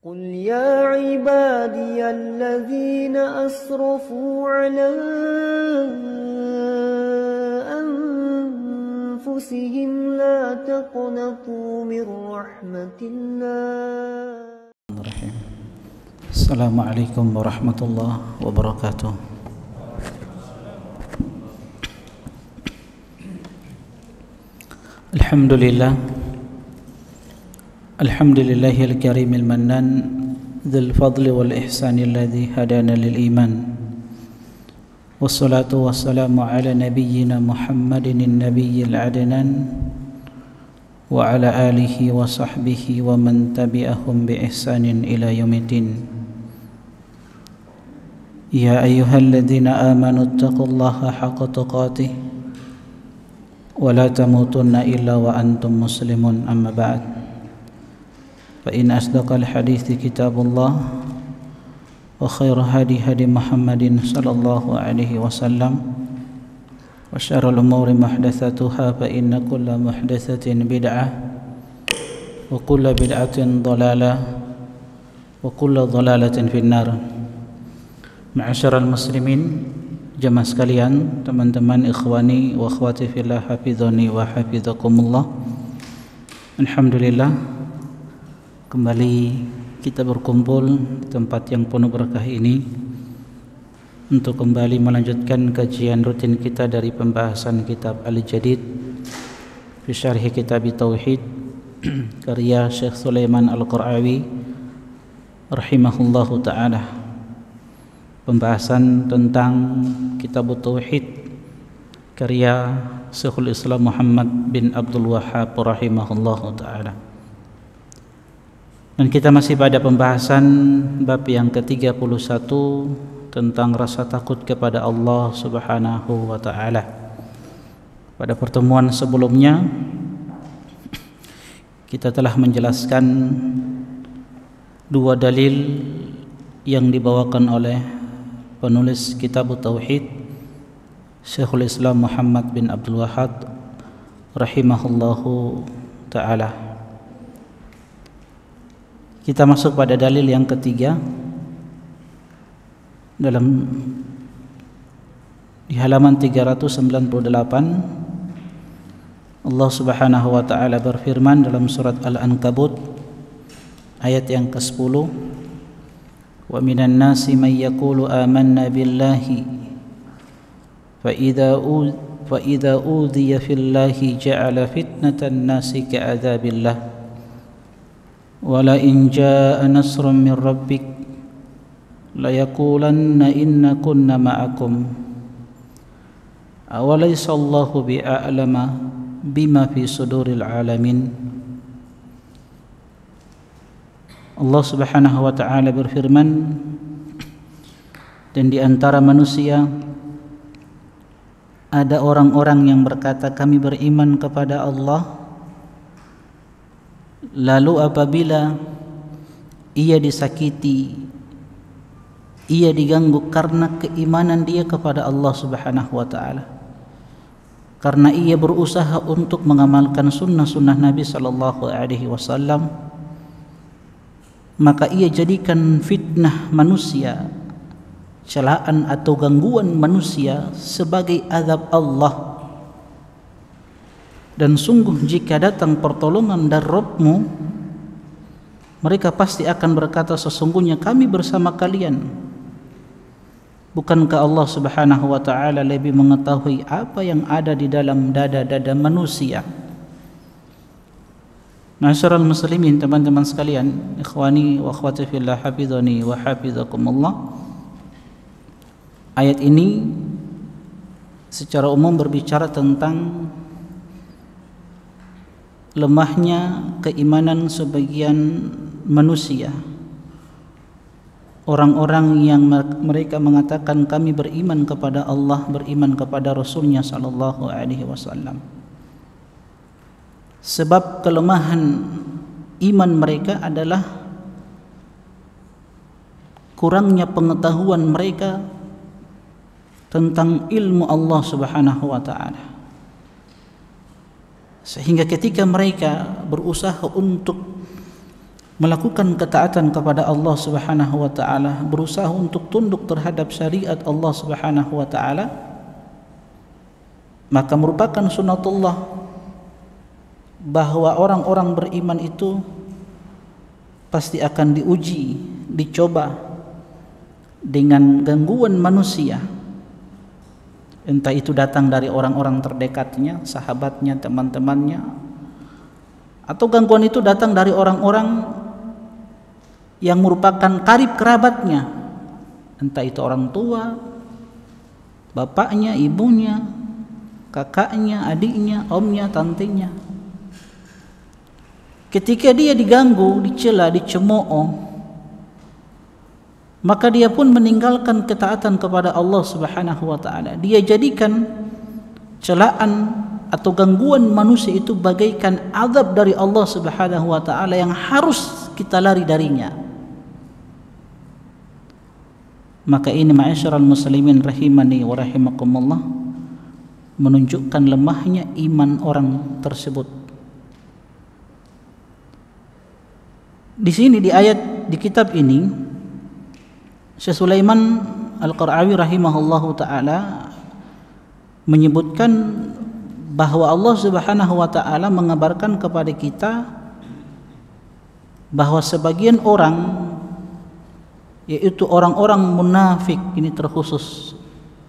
قل يا عبادي الذين أسرفوا على أنفسهم لا تقنطوا من رحمة الله. السلام عليكم ورحمة الله وبركاته. الحمد لله الكريم المنان ذي الفضل والإحسان الذي هدانا للإيمان، والصلاة والسلام على نبينا محمد النبي العدنان وعلى آله وصحبه ومن تبعهم بإحسان إلى يوم الدين. يا أيها الذين آمنوا اتقوا الله حق تقاته ولا تموتن إلا وأنتم مسلمون. أما بعد، فإن أصدق الحديث كتاب الله، وخير هدي هدي محمد صلى الله عليه وسلم، وشر الأمور محدثاتها، فإن كل محدثة بدعة وكل بدعة ضلالة وكل ضلالة في النار. Ma'asyiral muslimin, jamaah sekalian, teman-teman ikhwani wa akhwati fillah, hafizani wa hafizakumullah. Alhamdulillah, kembali kita berkumpul di tempat yang penuh berkah ini untuk kembali melanjutkan kajian rutin kita dari pembahasan kitab Al-Jadid fi syarhi kitab Tauhid karya Syekh Sulaiman Al-Qur'awi rahimahullahu ta'ala. Pembahasan tentang kitab Tauhid karya Syekhul Islam Muhammad bin Abdul Wahhab rahimahullahu ta'ala. Dan kita masih pada pembahasan bab yang ke-31 tentang rasa takut kepada Allah Subhanahu wa ta'ala. Pada pertemuan sebelumnya kita telah menjelaskan dua dalil yang dibawakan oleh penulis kitab Tauhid Syekhul Islam Muhammad bin Abdul Wahhab rahimahullahu ta'ala. Kita masuk pada dalil yang ketiga dalam di halaman 398. Allah Subhanahu wa ta'ala berfirman dalam surat Al-Ankabut ayat yang ke-10, wa minan nasi may yaqulu amanna billahi fa idza udhiya fillahi ja'ala fitnatan nasi ka'adzabillah wa la in jaa'a nasrun min rabbik la yaqulanna inna kunna ma'akum awalaysa Allahu bi'a'lama bima fi suduril alamin. Allah Subhanahu wa ta'ala berfirman, dan di antara manusia ada orang-orang yang berkata kami beriman kepada Allah, lalu apabila ia disakiti, ia diganggu karena keimanan dia kepada Allah Subhanahu wa ta'ala, karena ia berusaha untuk mengamalkan sunnah-sunnah Nabi sallallahu alaihi wasallam, maka ia jadikan fitnah manusia, celaan atau gangguan manusia sebagai azab Allah. Dan sungguh jika datang pertolongan dari Rabb-Mu, mereka pasti akan berkata sesungguhnya kami bersama kalian. Bukankah Allah Subhanahu wa ta'ala lebih mengetahui apa yang ada di dalam dada-dada manusia? Ma'asyiral muslimin, teman-teman sekalian, ikhwani wa akhwati fillah, hafizani wa hafizakumullah. Ayat ini secara umum berbicara tentang lemahnya keimanan sebagian manusia, orang-orang yang mereka mengatakan kami beriman kepada Allah, beriman kepada Rasulnya sallallahu alaihi wasallam. Sebab kelemahan iman mereka adalah kurangnya pengetahuan mereka tentang ilmu Allah Subhanahu wa ta'ala. Sehingga ketika mereka berusaha untuk melakukan ketaatan kepada Allah Subhanahu wa taala, berusaha untuk tunduk terhadap syariat Allah Subhanahu wa taala, maka merupakan sunnatullah bahwa orang-orang beriman itu pasti akan diuji, dicoba dengan gangguan manusia. Entah itu datang dari orang-orang terdekatnya, sahabatnya, teman-temannya, atau gangguan itu datang dari orang-orang yang merupakan karib kerabatnya, entah itu orang tua, bapaknya, ibunya, kakaknya, adiknya, omnya, tantenya. Ketika dia diganggu, dicela, dicemooh, maka dia pun meninggalkan ketaatan kepada Allah Subhanahu wa taala. Dia jadikan celaan atau gangguan manusia itu bagaikan azab dari Allah Subhanahu wa taala yang harus kita lari darinya. Maka ini ma'asyiral muslimin rahimani wa rahimakumullah, menunjukkan lemahnya iman orang tersebut. Di sini di ayat di kitab ini, Syekh Sulaiman Al-Qara'awi rahimahullahu taala menyebutkan bahwa Allah Subhanahu wa taala mengabarkan kepada kita bahwa sebagian orang, yaitu orang-orang munafik, ini terkhusus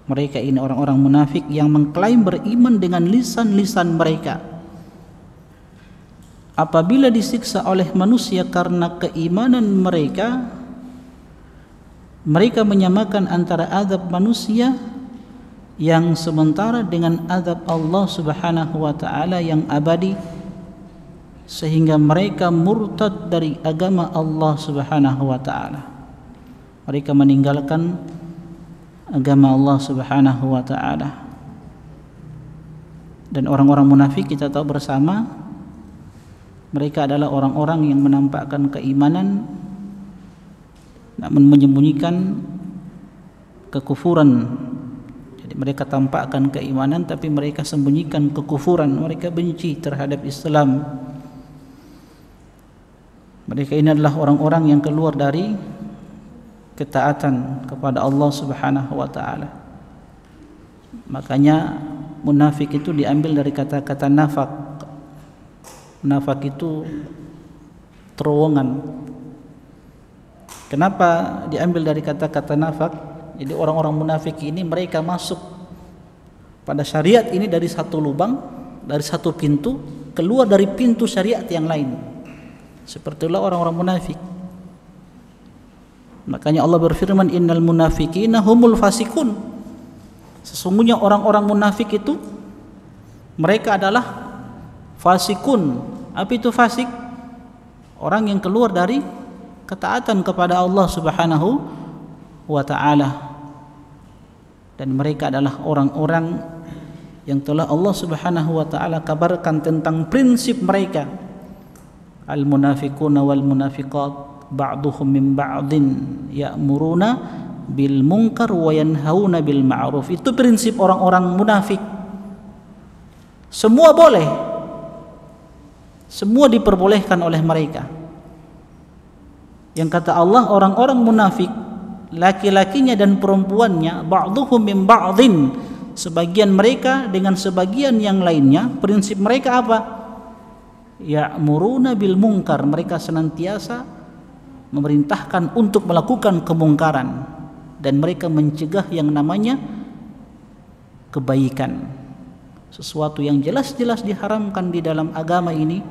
mereka ini orang-orang munafik yang mengklaim beriman dengan lisan-lisan mereka, apabila disiksa oleh manusia karena keimanan mereka, mereka menyamakan antara azab manusia yang sementara dengan azab Allah Subhanahu wa taala yang abadi, sehingga mereka murtad dari agama Allah Subhanahu wa taala. Mereka meninggalkan agama Allah Subhanahu wa taala. Dan orang-orang munafik kita tahu bersama, mereka adalah orang-orang yang menampakkan keimanan namun menyembunyikan kekufuran. Jadi mereka tampakkan keimanan tapi mereka sembunyikan kekufuran. Mereka benci terhadap Islam. Mereka ini adalah orang-orang yang keluar dari ketaatan kepada Allah Subhanahu wa taala. Makanya munafik itu diambil dari kata-kata nafak. Nafak itu terowongan. Kenapa diambil dari kata-kata nafak? Jadi orang-orang munafik ini mereka masuk pada syariat ini dari satu lubang, dari satu pintu, keluar dari pintu syariat yang lain. Sepertilah orang-orang munafik. Makanya Allah berfirman, innal munafiqina humul fasikun. Sesungguhnya orang-orang munafik itu mereka adalah fasikun. Apa itu fasik? Orang yang keluar dari ketaatan kepada Allah Subhanahu wa taala. Dan mereka adalah orang-orang yang telah Allah Subhanahu wa taala kabarkan tentang prinsip mereka. Al munafiquna wal munafiqat ba'duhum min ba'din ya'muruna bil munkar wa yanhauna bil ma'ruf. Itu prinsip orang-orang munafik. Semua boleh, semua diperbolehkan oleh mereka. Yang kata Allah, orang-orang munafik, laki-lakinya dan perempuannya, ba'duhum min ba'din, sebagian mereka dengan sebagian yang lainnya, prinsip mereka apa? Ya'muruna bil munkar, mereka senantiasa memerintahkan untuk melakukan kemungkaran, dan mereka mencegah yang namanya kebaikan. Sesuatu yang jelas-jelas diharamkan di dalam agama ini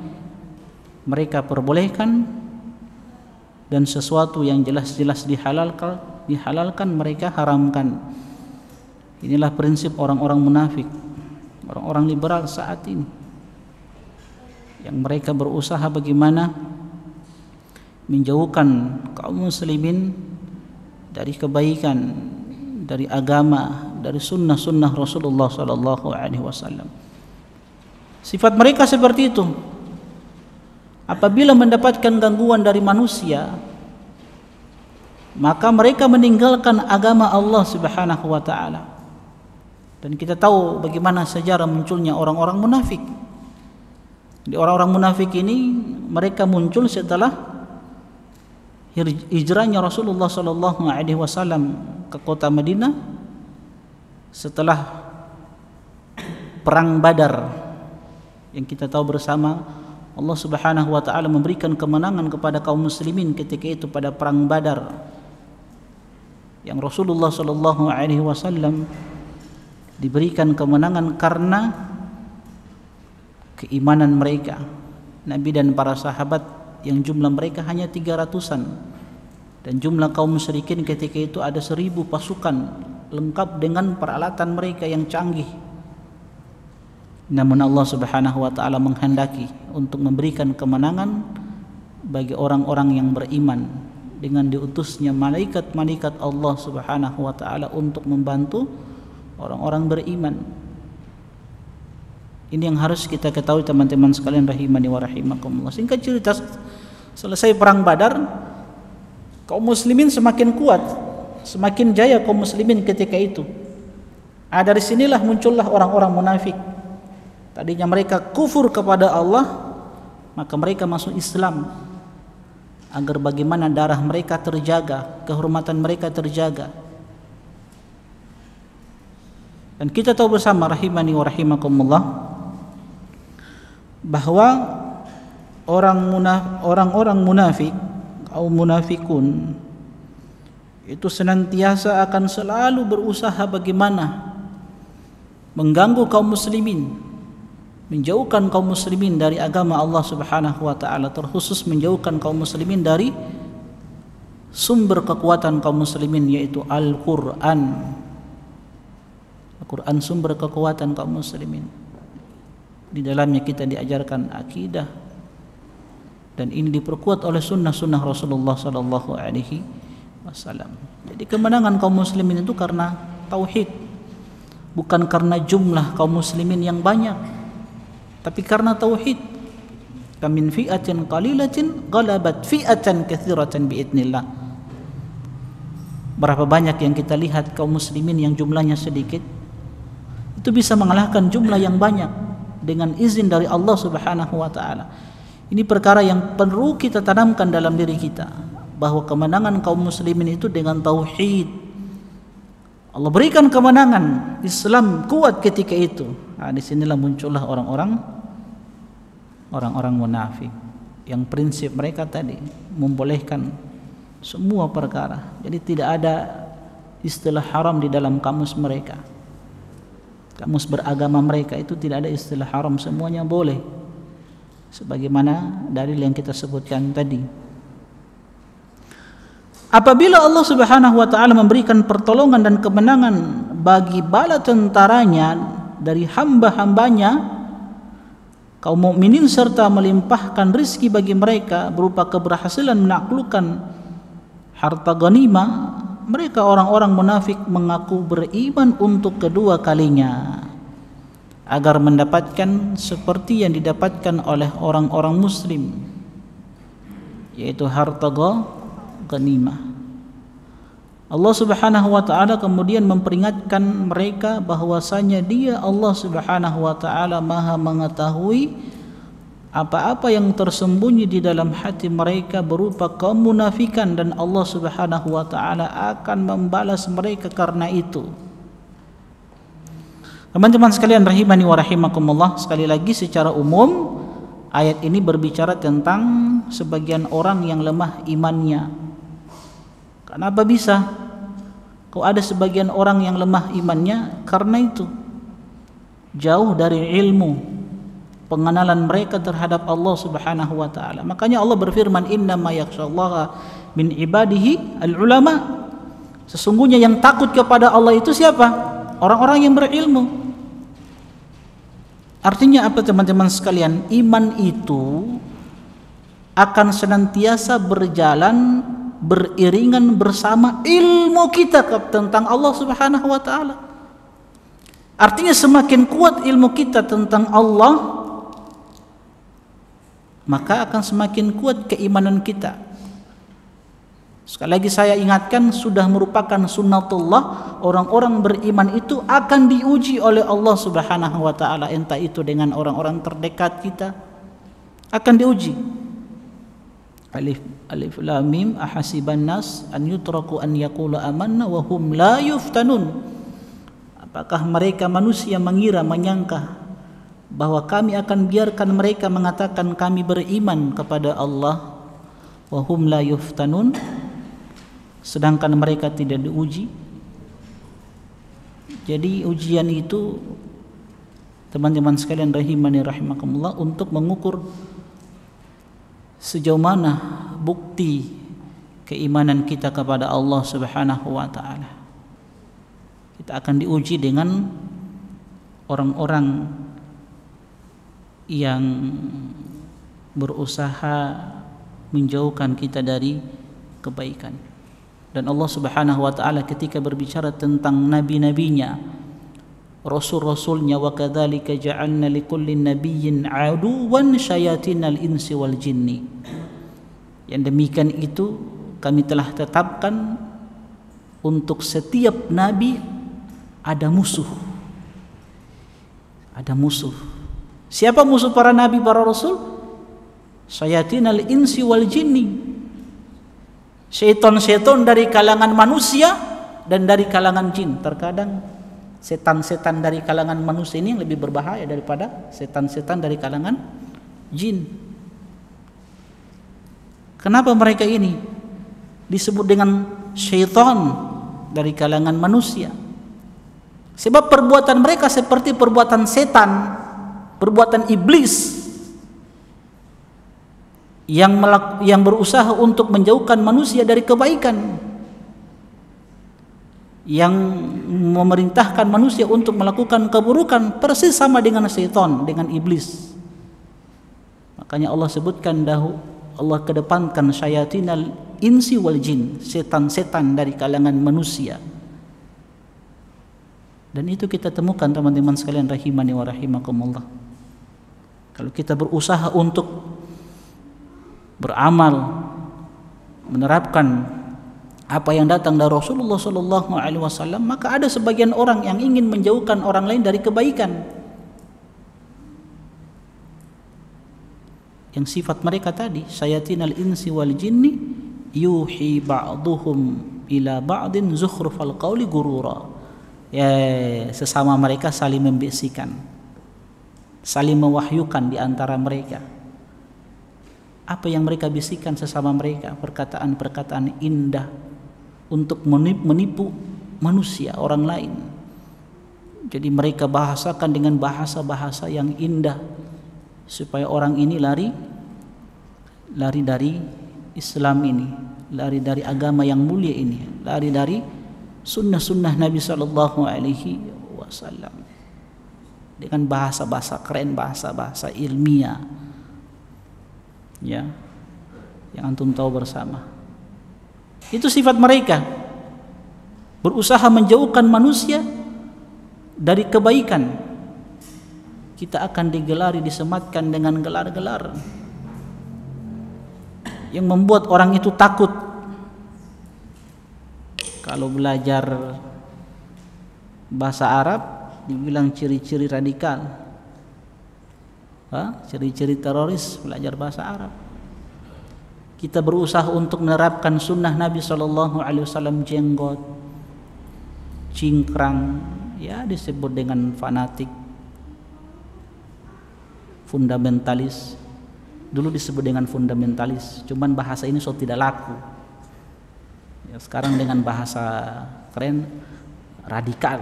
mereka perbolehkan, dan sesuatu yang jelas-jelas dihalalkan mereka haramkan. Inilah prinsip orang-orang munafik, orang-orang liberal saat ini, yang mereka berusaha bagaimana menjauhkan kaum muslimin dari kebaikan, dari agama, dari sunnah-sunnah Rasulullah sallallahu alaihi wasallam. Sifat mereka seperti itu. Apabila mendapatkan gangguan dari manusia, maka mereka meninggalkan agama Allah Subhanahu wa taala. Dan kita tahu bagaimana sejarah munculnya orang-orang munafik. Di orang-orang munafik ini mereka muncul setelah hijrahnya Rasulullah sallallahu alaihi wasallam ke kota Madinah setelah perang Badar, yang kita tahu bersama Allah Subhanahu wa taala memberikan kemenangan kepada kaum muslimin ketika itu pada perang Badar, yang Rasulullah sallallahu alaihi wasallam diberikan kemenangan karena keimanan mereka, Nabi dan para sahabat yang jumlah mereka hanya 300-an, dan jumlah kaum musyrikin ketika itu ada 1000 pasukan lengkap dengan peralatan mereka yang canggih. Namun Allah Subhanahu wa taala menghendaki untuk memberikan kemenangan bagi orang-orang yang beriman dengan diutusnya malaikat-malaikat Allah Subhanahu wa taala untuk membantu orang-orang beriman. Ini yang harus kita ketahui teman-teman sekalian rahimani wa rahimakumullah. Singkat cerita, selesai perang Badar, kaum muslimin semakin kuat, semakin jaya kaum muslimin ketika itu. Dari sinilah muncullah orang-orang munafik. Tadinya mereka kufur kepada Allah, maka mereka masuk Islam agar bagaimana darah mereka terjaga, kehormatan mereka terjaga. Dan kita tahu bersama rahimani wa rahimakumullah bahwa orang-orang munafik, kaum munafikun itu senantiasa akan selalu berusaha bagaimana mengganggu kaum muslimin, menjauhkan kaum muslimin dari agama Allah Subhanahu wa taala, terkhusus menjauhkan kaum muslimin dari sumber kekuatan kaum muslimin, yaitu Al-Qur'an. Al-Qur'an sumber kekuatan kaum muslimin. Di dalamnya kita diajarkan akidah, dan ini diperkuat oleh sunnah-sunnah Rasulullah sallallahu alaihi wasallam. Jadi kemenangan kaum muslimin itu karena tauhid, bukan karena jumlah kaum muslimin yang banyak, tapi karena tauhid. Kamin fi'atin qalilatin ghalabat fi'atan katsiratan biidznillah. Berapa banyak yang kita lihat kaum muslimin yang jumlahnya sedikit itu bisa mengalahkan jumlah yang banyak dengan izin dari Allah Subhanahu wa taala. Ini perkara yang perlu kita tanamkan dalam diri kita, bahwa kemenangan kaum muslimin itu dengan tauhid. Allah berikan kemenangan, Islam kuat ketika itu. Di sinilah muncullah orang-orang munafik yang prinsip mereka tadi membolehkan semua perkara. Jadi tidak ada istilah haram di dalam kamus mereka. Kamus beragama mereka itu tidak ada istilah haram, semuanya boleh, sebagaimana dalil yang kita sebutkan tadi. Apabila Allah Subhanahu wa taala memberikan pertolongan dan kemenangan bagi bala tentaranya dari hamba-hambanya kaum mukminin, serta melimpahkan rizki bagi mereka berupa keberhasilan menaklukkan harta ghanimah, mereka orang-orang munafik mengaku beriman untuk kedua kalinya agar mendapatkan seperti yang didapatkan oleh orang-orang muslim, yaitu harta ghanimah. Allah Subhanahu wa taala kemudian memperingatkan mereka bahwasanya Dia Allah Subhanahu wa taala Maha mengetahui apa-apa yang tersembunyi di dalam hati mereka berupa kemunafikan, dan Allah Subhanahu wa taala akan membalas mereka karena itu. Teman-teman sekalian rahimani wa rahimakumullah, sekali lagi secara umum ayat ini berbicara tentang sebagian orang yang lemah imannya. Kenapa bisa kok ada sebagian orang yang lemah imannya? Karena itu jauh dari ilmu, pengenalan mereka terhadap Allah Subhanahu wa taala. Makanya Allah berfirman, innama yakhshallaha min ibadihi al-ulama. Sesungguhnya yang takut kepada Allah itu siapa? Orang-orang yang berilmu. Artinya apa teman-teman sekalian? Iman itu akan senantiasa berjalan beriringan bersama ilmu kita tentang Allah Subhanahu wa taala. Artinya semakin kuat ilmu kita tentang Allah, maka akan semakin kuat keimanan kita. Sekali lagi saya ingatkan, sudah merupakan sunnatullah, orang-orang beriman itu akan diuji oleh Allah Subhanahu wa taala, entah itu dengan orang-orang terdekat kita, akan diuji. Alif Lam Mim ahasiban nas an yutraku an yaqulu amanna wa hum la yuftanun. Apakah mereka manusia mengira, menyangka bahwa kami akan biarkan mereka mengatakan kami beriman kepada Allah, wa hum la yuftanun, sedangkan mereka tidak diuji. Jadi ujian itu, teman-teman sekalian rahimani rahimakumullah, untuk mengukur sejauh mana bukti keimanan kita kepada Allah Subhanahu wa taala. Kita akan diuji dengan orang-orang yang berusaha menjauhkan kita dari kebaikan. Dan Allah Subhanahu wa taala ketika berbicara tentang nabi-nabinya, rasul-rasulnya, wa kadzalika ja'alna likulli nabiyyin aduwan syayatinal insi wal jinni. Yang demikian itu kami telah tetapkan untuk setiap nabi ada musuh. Ada musuh. Siapa musuh para nabi, para rasul? Syayatinal insi wal jinni. Syaitan-syaitan dari kalangan manusia dan dari kalangan jin. Terkadang setan-setan dari kalangan manusia ini yang lebih berbahaya daripada setan-setan dari kalangan jin. Kenapa mereka ini disebut dengan syaitan dari kalangan manusia? Sebab perbuatan mereka seperti perbuatan setan, perbuatan iblis yang berusaha untuk menjauhkan manusia dari kebaikan, yang memerintahkan manusia untuk melakukan keburukan, persis sama dengan syaitan, dengan iblis. Makanya Allah sebutkan Allah kedepankan syayatinal insi wal jin, setan-setan dari kalangan manusia. Dan itu kita temukan teman-teman sekalian rahimani wa rahimakumullah. Kalau kita berusaha untuk beramal, menerapkan apa yang datang dari Rasulullah sallallahu alaihi wasallam, maka ada sebagian orang yang ingin menjauhkan orang lain dari kebaikan. Yang sifat mereka tadi, syayatinal insi wal jinni yuhi ba'duhum ila ba'din zukhrufal qawli gurura. Ya, sesama mereka saling membisikkan, saling mewahyukan di antara mereka. Apa yang mereka bisikkan sesama mereka? Perkataan-perkataan indah untuk menipu manusia, orang lain. Jadi mereka bahasakan dengan bahasa-bahasa yang indah supaya orang ini lari dari Islam ini, lari dari agama yang mulia ini, lari dari sunnah-sunnah Nabi sallallahu alaihi wasallam dengan bahasa-bahasa keren, bahasa-bahasa ilmiah, ya, yang antum tahu bersama. Itu sifat mereka, berusaha menjauhkan manusia dari kebaikan. Kita akan digelari, disematkan dengan gelar-gelar yang membuat orang itu takut. Kalau belajar bahasa Arab dibilang ciri-ciri radikal, ciri-ciri teroris belajar bahasa Arab. Kita berusaha untuk menerapkan sunnah Nabi SAW, jenggot, cingkrang, ya disebut dengan fanatik, fundamentalis. Dulu disebut dengan fundamentalis, cuman bahasa ini sudah tidak laku. Ya, sekarang dengan bahasa keren, radikal,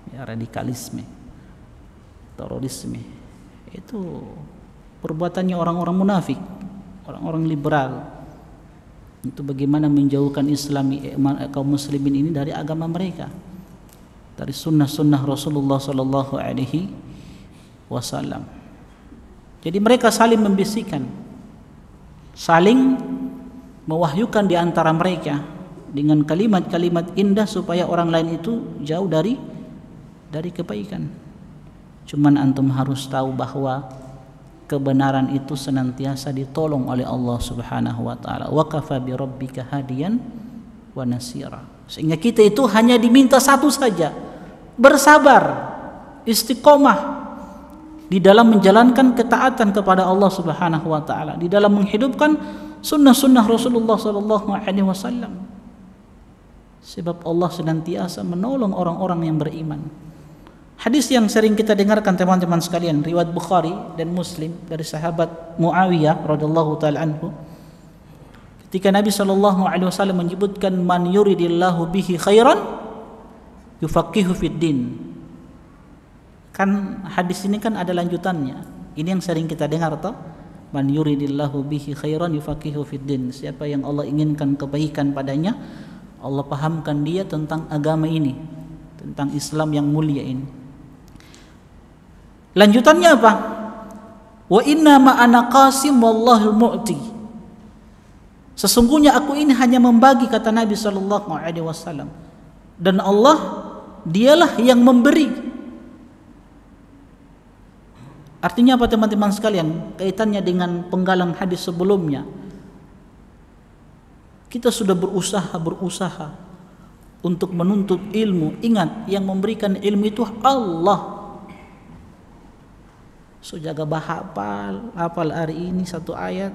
ya, radikalisme, terorisme. Itu perbuatannya orang-orang munafik, orang-orang liberal. Itu bagaimana menjauhkan kaum muslimin ini dari agama mereka, dari sunnah-sunnah Rasulullah sallallahu alaihi wasallam. Jadi mereka saling membisikkan, saling mewahyukan di antara mereka dengan kalimat-kalimat indah supaya orang lain itu jauh dari kebaikan. Cuman antum harus tahu bahwa kebenaran itu senantiasa ditolong oleh Allah Subhanahu wa taala. Wa kafa bi rabbika hadiyan wa nasira. Sehingga kita itu hanya diminta satu saja, bersabar, istiqomah di dalam menjalankan ketaatan kepada Allah Subhanahu wa taala, di dalam menghidupkan sunnah-sunnah Rasulullah sallallahu alaihi wasallam. Sebab Allah senantiasa menolong orang-orang yang beriman. Hadis yang sering kita dengarkan teman-teman sekalian, riwayat Bukhari dan Muslim dari sahabat Muawiyah radhiyallahu taala anhu. Ketika Nabi sallallahu alaihi wasallam menyebutkan man yuridillahu bihi khairan yufaqihu fid din. Kan hadis ini kan ada lanjutannya. Ini yang sering kita dengar toh. Man yuridillahu bihi khairan yufaqihu fid din. Siapa yang Allah inginkan kebaikan padanya, Allah pahamkan dia tentang agama ini, tentang Islam yang mulia ini. Lanjutannya apa? Wa inna ma ana qasim wallahu mu'ti. Sesungguhnya aku ini hanya membagi, kata Nabi sallallahu alaihi wasallam, dan Allah dialah yang memberi. Artinya apa teman-teman sekalian? Kaitannya dengan penggalan hadis sebelumnya. Kita sudah berusaha untuk menuntut ilmu. Ingat, yang memberikan ilmu itu Allah. So jaga hafal hari ini satu ayat.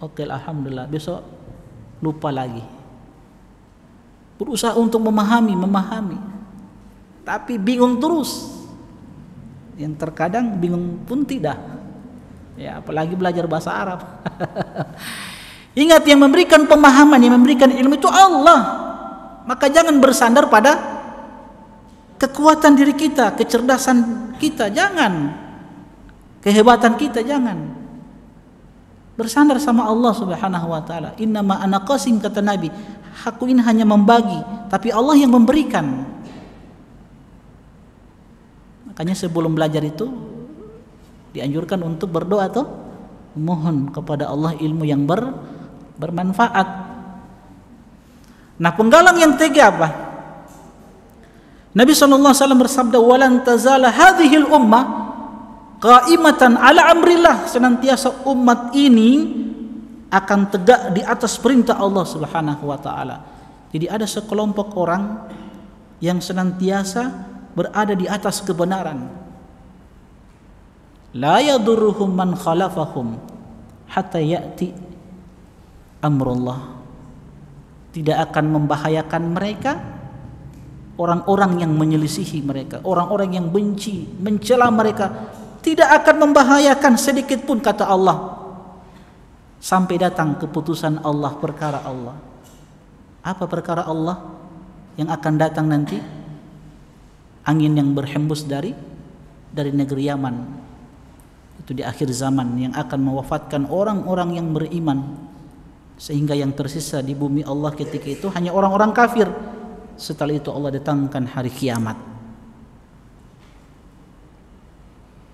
Oke, alhamdulillah. Besok lupa lagi. Berusaha untuk memahami. Tapi bingung terus. Yang terkadang bingung pun tidak. Ya, apalagi belajar bahasa Arab. Ingat, yang memberikan pemahaman, yang memberikan ilmu itu Allah. Maka jangan bersandar pada kekuatan diri kita, kecerdasan kita, jangan. Kehebatan kita, jangan. Bersandar sama Allah Subhanahu wa taala. Innama ana qasim, kata Nabi, aku ini hanya membagi, tapi Allah yang memberikan. Makanya sebelum belajar itu dianjurkan untuk berdoa atau mohon kepada Allah ilmu yang bermanfaat. Nah, penggalang yang tiga apa? Nabi SAW bersabda, walan tazala hadhil ummah qaimatan ala amrillah. Senantiasa umat ini akan tegak di atas perintah Allah Subhanahu wa taala. Jadi ada sekelompok orang yang senantiasa berada di atas kebenaran. La yadurruhum man khalafahum hatta ya'ti amrullah. Tidak akan membahayakan mereka orang-orang yang menyelisihi mereka, orang-orang yang benci, mencela mereka, tidak akan membahayakan sedikit pun, kata Allah, sampai datang keputusan Allah, perkara Allah. Apa perkara Allah yang akan datang nanti? Angin yang berhembus dari negeri Yaman, itu di akhir zaman, yang akan mewafatkan orang-orang yang beriman, sehingga yang tersisa di bumi Allah ketika itu hanya orang-orang kafir. Setelah itu Allah datangkan hari kiamat.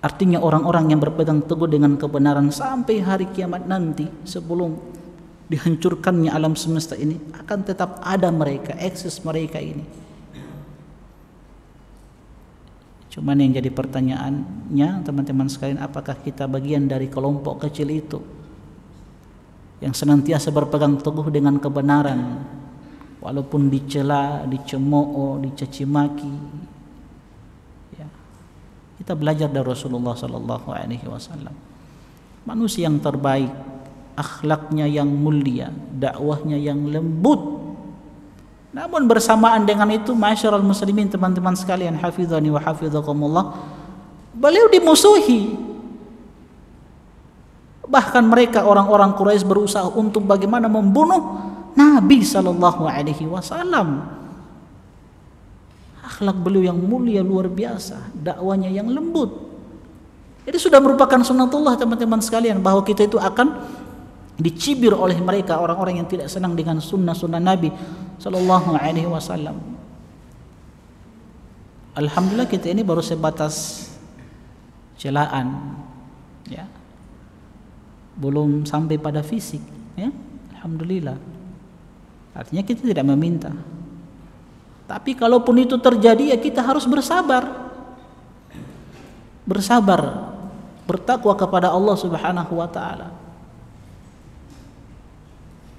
Artinya orang-orang yang berpegang teguh dengan kebenaran sampai hari kiamat nanti, sebelum dihancurkannya alam semesta ini, akan tetap ada mereka, eksis mereka ini. Cuman yang jadi pertanyaannya teman-teman sekalian, apakah kita bagian dari kelompok kecil itu yang senantiasa berpegang teguh dengan kebenaran walaupun dicela, dicemooh, dicaci maki? Ya. Kita belajar dari Rasulullah sallallahu alaihi wasallam. Manusia yang terbaik, akhlaknya yang mulia, dakwahnya yang lembut. Namun bersamaan dengan itu, masyarul muslimin, teman-teman sekalian, hafizani wa hafizakumullah, beliau dimusuhi. Bahkan mereka orang-orang Quraisy berusaha untuk bagaimana membunuh Nabi sallallahu alaihi wasallam. Akhlak beliau yang mulia luar biasa, dakwanya yang lembut. Jadi sudah merupakan sunnatullah teman-teman sekalian, bahwa kita itu akan dicibir oleh mereka, orang-orang yang tidak senang dengan sunnah-sunnah Nabi sallallahu alaihi wasallam. Alhamdulillah kita ini baru sebatas celaan, ya, belum sampai pada fisik, ya. Alhamdulillah. Artinya kita tidak meminta. Tapi kalaupun itu terjadi, ya kita harus bersabar, bertakwa kepada Allah Subhanahu wa taala.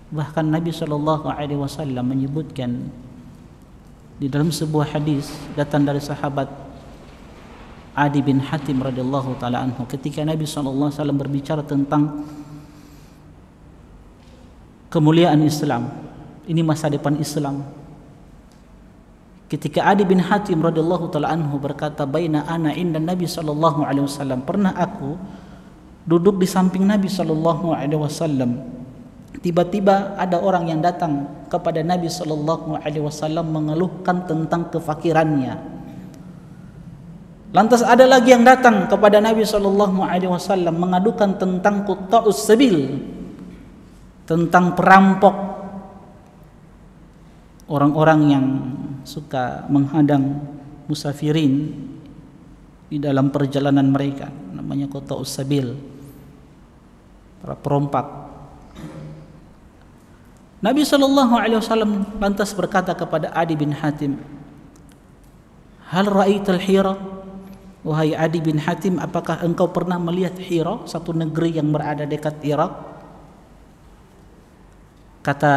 Bahkan Nabi sallallahu alaihi wasallam menyebutkan di dalam sebuah hadis datang dari sahabat Adi bin Hatim radhiyallahu taala anhu ketika Nabi SAW berbicara tentang kemuliaan Islam. Ini masa depan Islam. Ketika Adi bin Hatim radhiyallahu taala anhu berkata, "Baina ana inda Nabi sallallahu alaihi wasallam." Pernah aku duduk di samping Nabi sallallahu alaihi wasallam. Tiba-tiba ada orang yang datang kepada Nabi sallallahu alaihi wasallam mengeluhkan tentang kefakirannya. Lantas ada lagi yang datang kepada Nabi sallallahu alaihi wasallam mengadukan tentang qutta'us sabil, tentang perampok, orang-orang yang suka menghadang musafirin di dalam perjalanan mereka, namanya qutta'us sabil, para perompak. Nabi sallallahu alaihi wasallam lantas berkata kepada Adi bin Hatim, "Hal ra'aital Hira?" Wahai Adi bin Hatim, apakah engkau pernah melihat Hira, satu negeri yang berada dekat Irak? Kata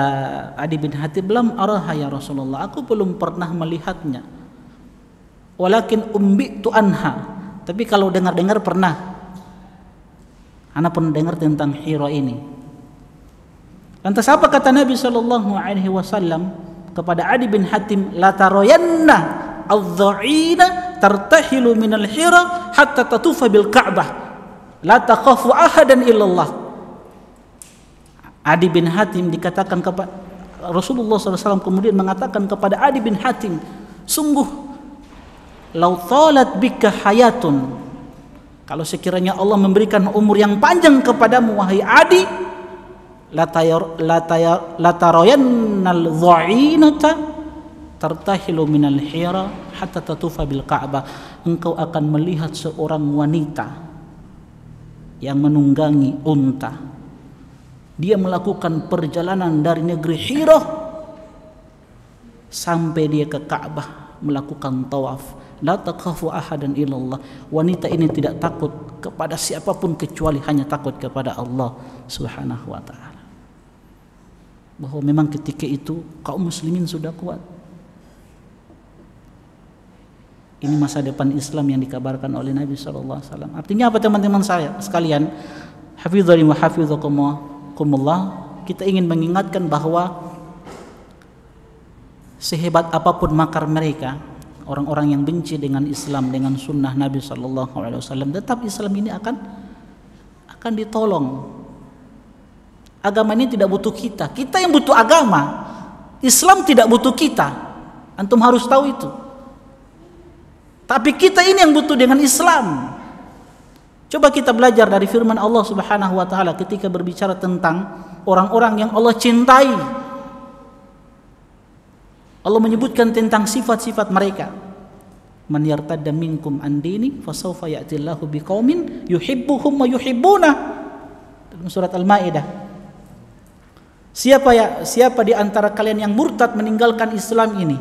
Adi bin Hatim, "Lam araha ya Rasulullah." Aku belum pernah melihatnya. Walakin umbitu anha. Tapi kalau dengar-dengar pernah. Ana pernah dengar tentang Hira ini. Lantas apa kata Nabi sallallahu alaihi wasallam kepada Adi bin Hatim? "La tarayanna adh-dha'ina tartahilu minal Hira hatta tatufa bil Ka'bah la takhafu ahadan illallah." Adi bin Hatim dikatakan kepada Rasulullah SAW kemudian mengatakan kepada Adi bin Hatim, "Sungguh lau talat bika hayatun, kalau sekiranya Allah memberikan umur yang panjang kepadamu wahai Adi, la tarayannal dha'inata tartahilu minal Hira hatta tatufa bil Ka'bah." Engkau akan melihat seorang wanita yang menunggangi unta. Dia melakukan perjalanan dari negeri Hira sampai dia ke Ka'bah melakukan tawaf. La takhafu ahadan illallah. Wanita ini tidak takut kepada siapapun kecuali hanya takut kepada Allah Subhanahu wa taala. Bahwa memang ketika itu kaum muslimin sudah kuat. Ini masa depan Islam yang dikabarkan oleh Nabi sallallahu alaihi wasallam. Artinya apa teman-teman saya sekalian? Hafizani wa hafizakumullah, kita ingin mengingatkan bahwa sehebat apapun makar mereka, orang-orang yang benci dengan Islam, dengan sunnah Nabi sallallahu alaihi wasallam, tetap Islam ini akan ditolong. Agama ini tidak butuh kita. Kita yang butuh agama. Islam tidak butuh kita. Antum harus tahu itu. Tapi kita ini yang butuh dengan Islam. Coba kita belajar dari firman Allah Subhanahu wa taala ketika berbicara tentang orang-orang yang Allah cintai. Allah menyebutkan tentang sifat-sifat mereka. Man yartadda minkum an dini fasawfa ya'tillahu biqaumin yuhibbuhum wa yuhibbunah. Dalam surat Al-Maidah. Siapa di antara kalian yang murtad meninggalkan Islam ini,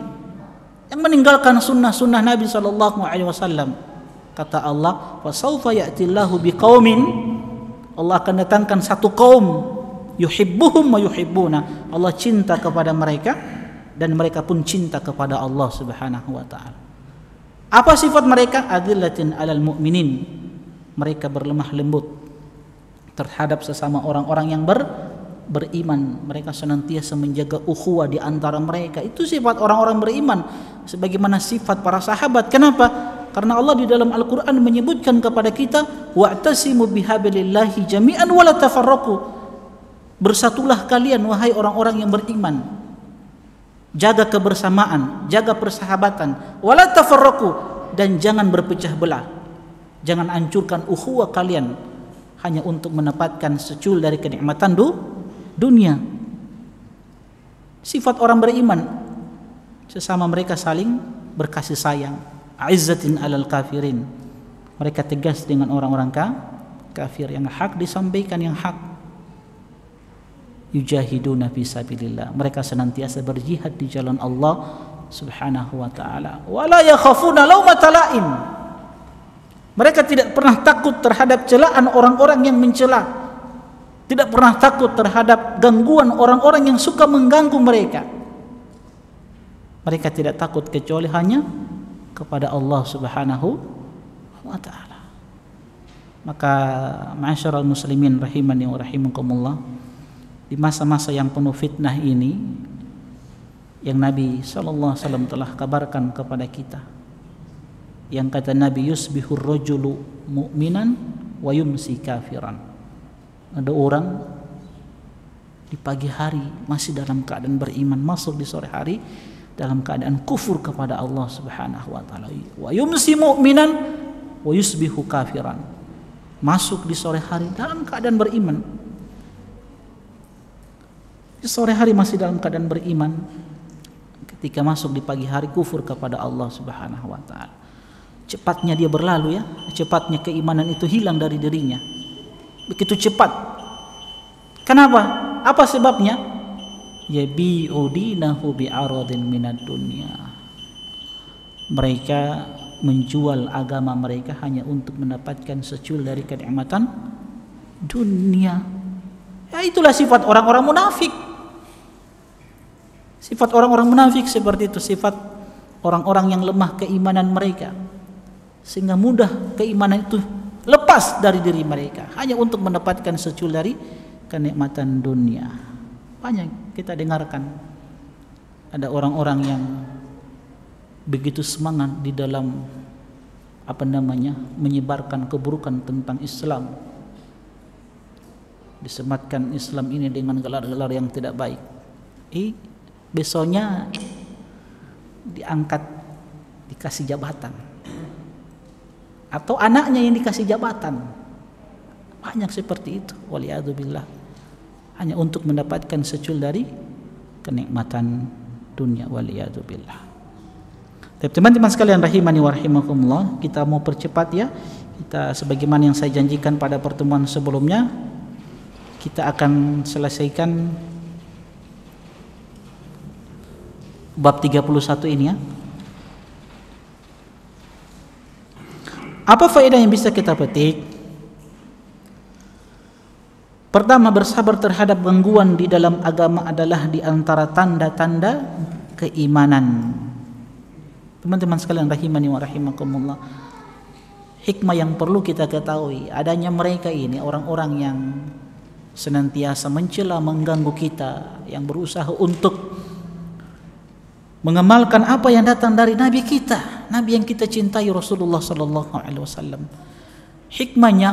yang meninggalkan sunnah-sunnah Nabi sallallahu alaihi wasallam, kata Allah, fasawfa ya'tillahu biqaumin, Allah akan datangkan satu kaum, yuhibbuhum wa yuhibbuna, Allah cinta kepada mereka dan mereka pun cinta kepada Allah Subhanahu wa taala. Apa sifat mereka? Adillatin 'alal mu'minin, mereka berlemah lembut terhadap sesama orang-orang yang beriman. Mereka senantiasa menjaga ukhuwah di antara mereka. Itu sifat orang-orang beriman, sebagaimana sifat para sahabat. Kenapa? Karena Allah di dalam Al-Quran menyebutkan kepada kita, wa'tasimu bihablillahi jami'an wa la tafarraqu. Bersatulah kalian wahai orang-orang yang beriman. Jaga kebersamaan, jaga persahabatan, wa la tafarraqu, dan jangan berpecah belah. Jangan hancurkan ukhuwah kalian hanya untuk mendapatkan secul dari kenikmatan dunia. Sifat orang beriman, sesama mereka saling berkasih sayang. Aizzatin 'alal kafirin, mereka tegas dengan orang-orang kafir. Yang hak disampaikan, yang hak. Yujahiduna fi sabilillah, mereka senantiasa berjihad di jalan Allah Subhanahu wa taala. Wala yakhafuna laumata laim, mereka tidak pernah takut terhadap celaan orang-orang yang mencela, tidak pernah takut terhadap gangguan orang-orang yang suka mengganggu mereka. Mereka tidak takut kecuali hanya kepada Allah Subhanahu wa ta'ala. Maka ma'asyiral muslimin rahimani wa rahimakumullah, di masa-masa yang penuh fitnah ini yang Nabi sallallahu alaihi wasallam telah kabarkan kepada kita, yang kata Nabi, yusbihur rajulu mu'minan wa yumsi kafiran. Ada orang di pagi hari masih dalam keadaan beriman, masuk di sore hari dalam keadaan kufur kepada Allah Subhanahu wa taala. Wa yumsi mu'minan wa yusbihu kafiran. Masuk di sore hari dalam keadaan beriman. Di sore hari masih dalam keadaan beriman, ketika masuk di pagi hari kufur kepada Allah Subhanahu wa taala. Cepatnya dia berlalu ya, cepatnya keimanan itu hilang dari dirinya. Begitu cepat. Kenapa? Apa sebabnya? Yabi'u dinahu bi'aradin minad dunya. Mereka menjual agama mereka hanya untuk mendapatkan secul dari kenikmatan dunia. Ya, itulah sifat orang-orang munafik. Sifat orang-orang munafik seperti itu, sifat orang-orang yang lemah keimanan mereka, sehingga mudah keimanan itu lepas dari diri mereka hanya untuk mendapatkan secul dari kenikmatan dunia. Banyak kita dengarkan ada orang-orang yang begitu semangat di dalam menyebarkan keburukan tentang Islam, disematkan Islam ini dengan gelar-gelar yang tidak baik. Besoknya diangkat, dikasih jabatan, atau anaknya yang dikasih jabatan. Banyak seperti itu, waliyadzubillah, hanya untuk mendapatkan secul dari kenikmatan dunia, waliyadzubillah. Teman-teman sekalian rahimani wa rahimakumullah, kita mau percepat ya. Kita sebagaimana yang saya janjikan pada pertemuan sebelumnya, kita akan selesaikan bab 31 ini ya. Apa faedah yang bisa kita petik? Pertama, bersabar terhadap gangguan di dalam agama adalah di antara tanda-tanda keimanan. Teman-teman sekalian rahimani wa rahimakumullah, hikmah yang perlu kita ketahui adanya mereka ini orang-orang yang senantiasa mencela, mengganggu kita, yang berusaha untuk mengamalkan apa yang datang dari Nabi kita, Nabi yang kita cintai, Rasulullah sallallahu alaihi wasallam. Hikmahnya,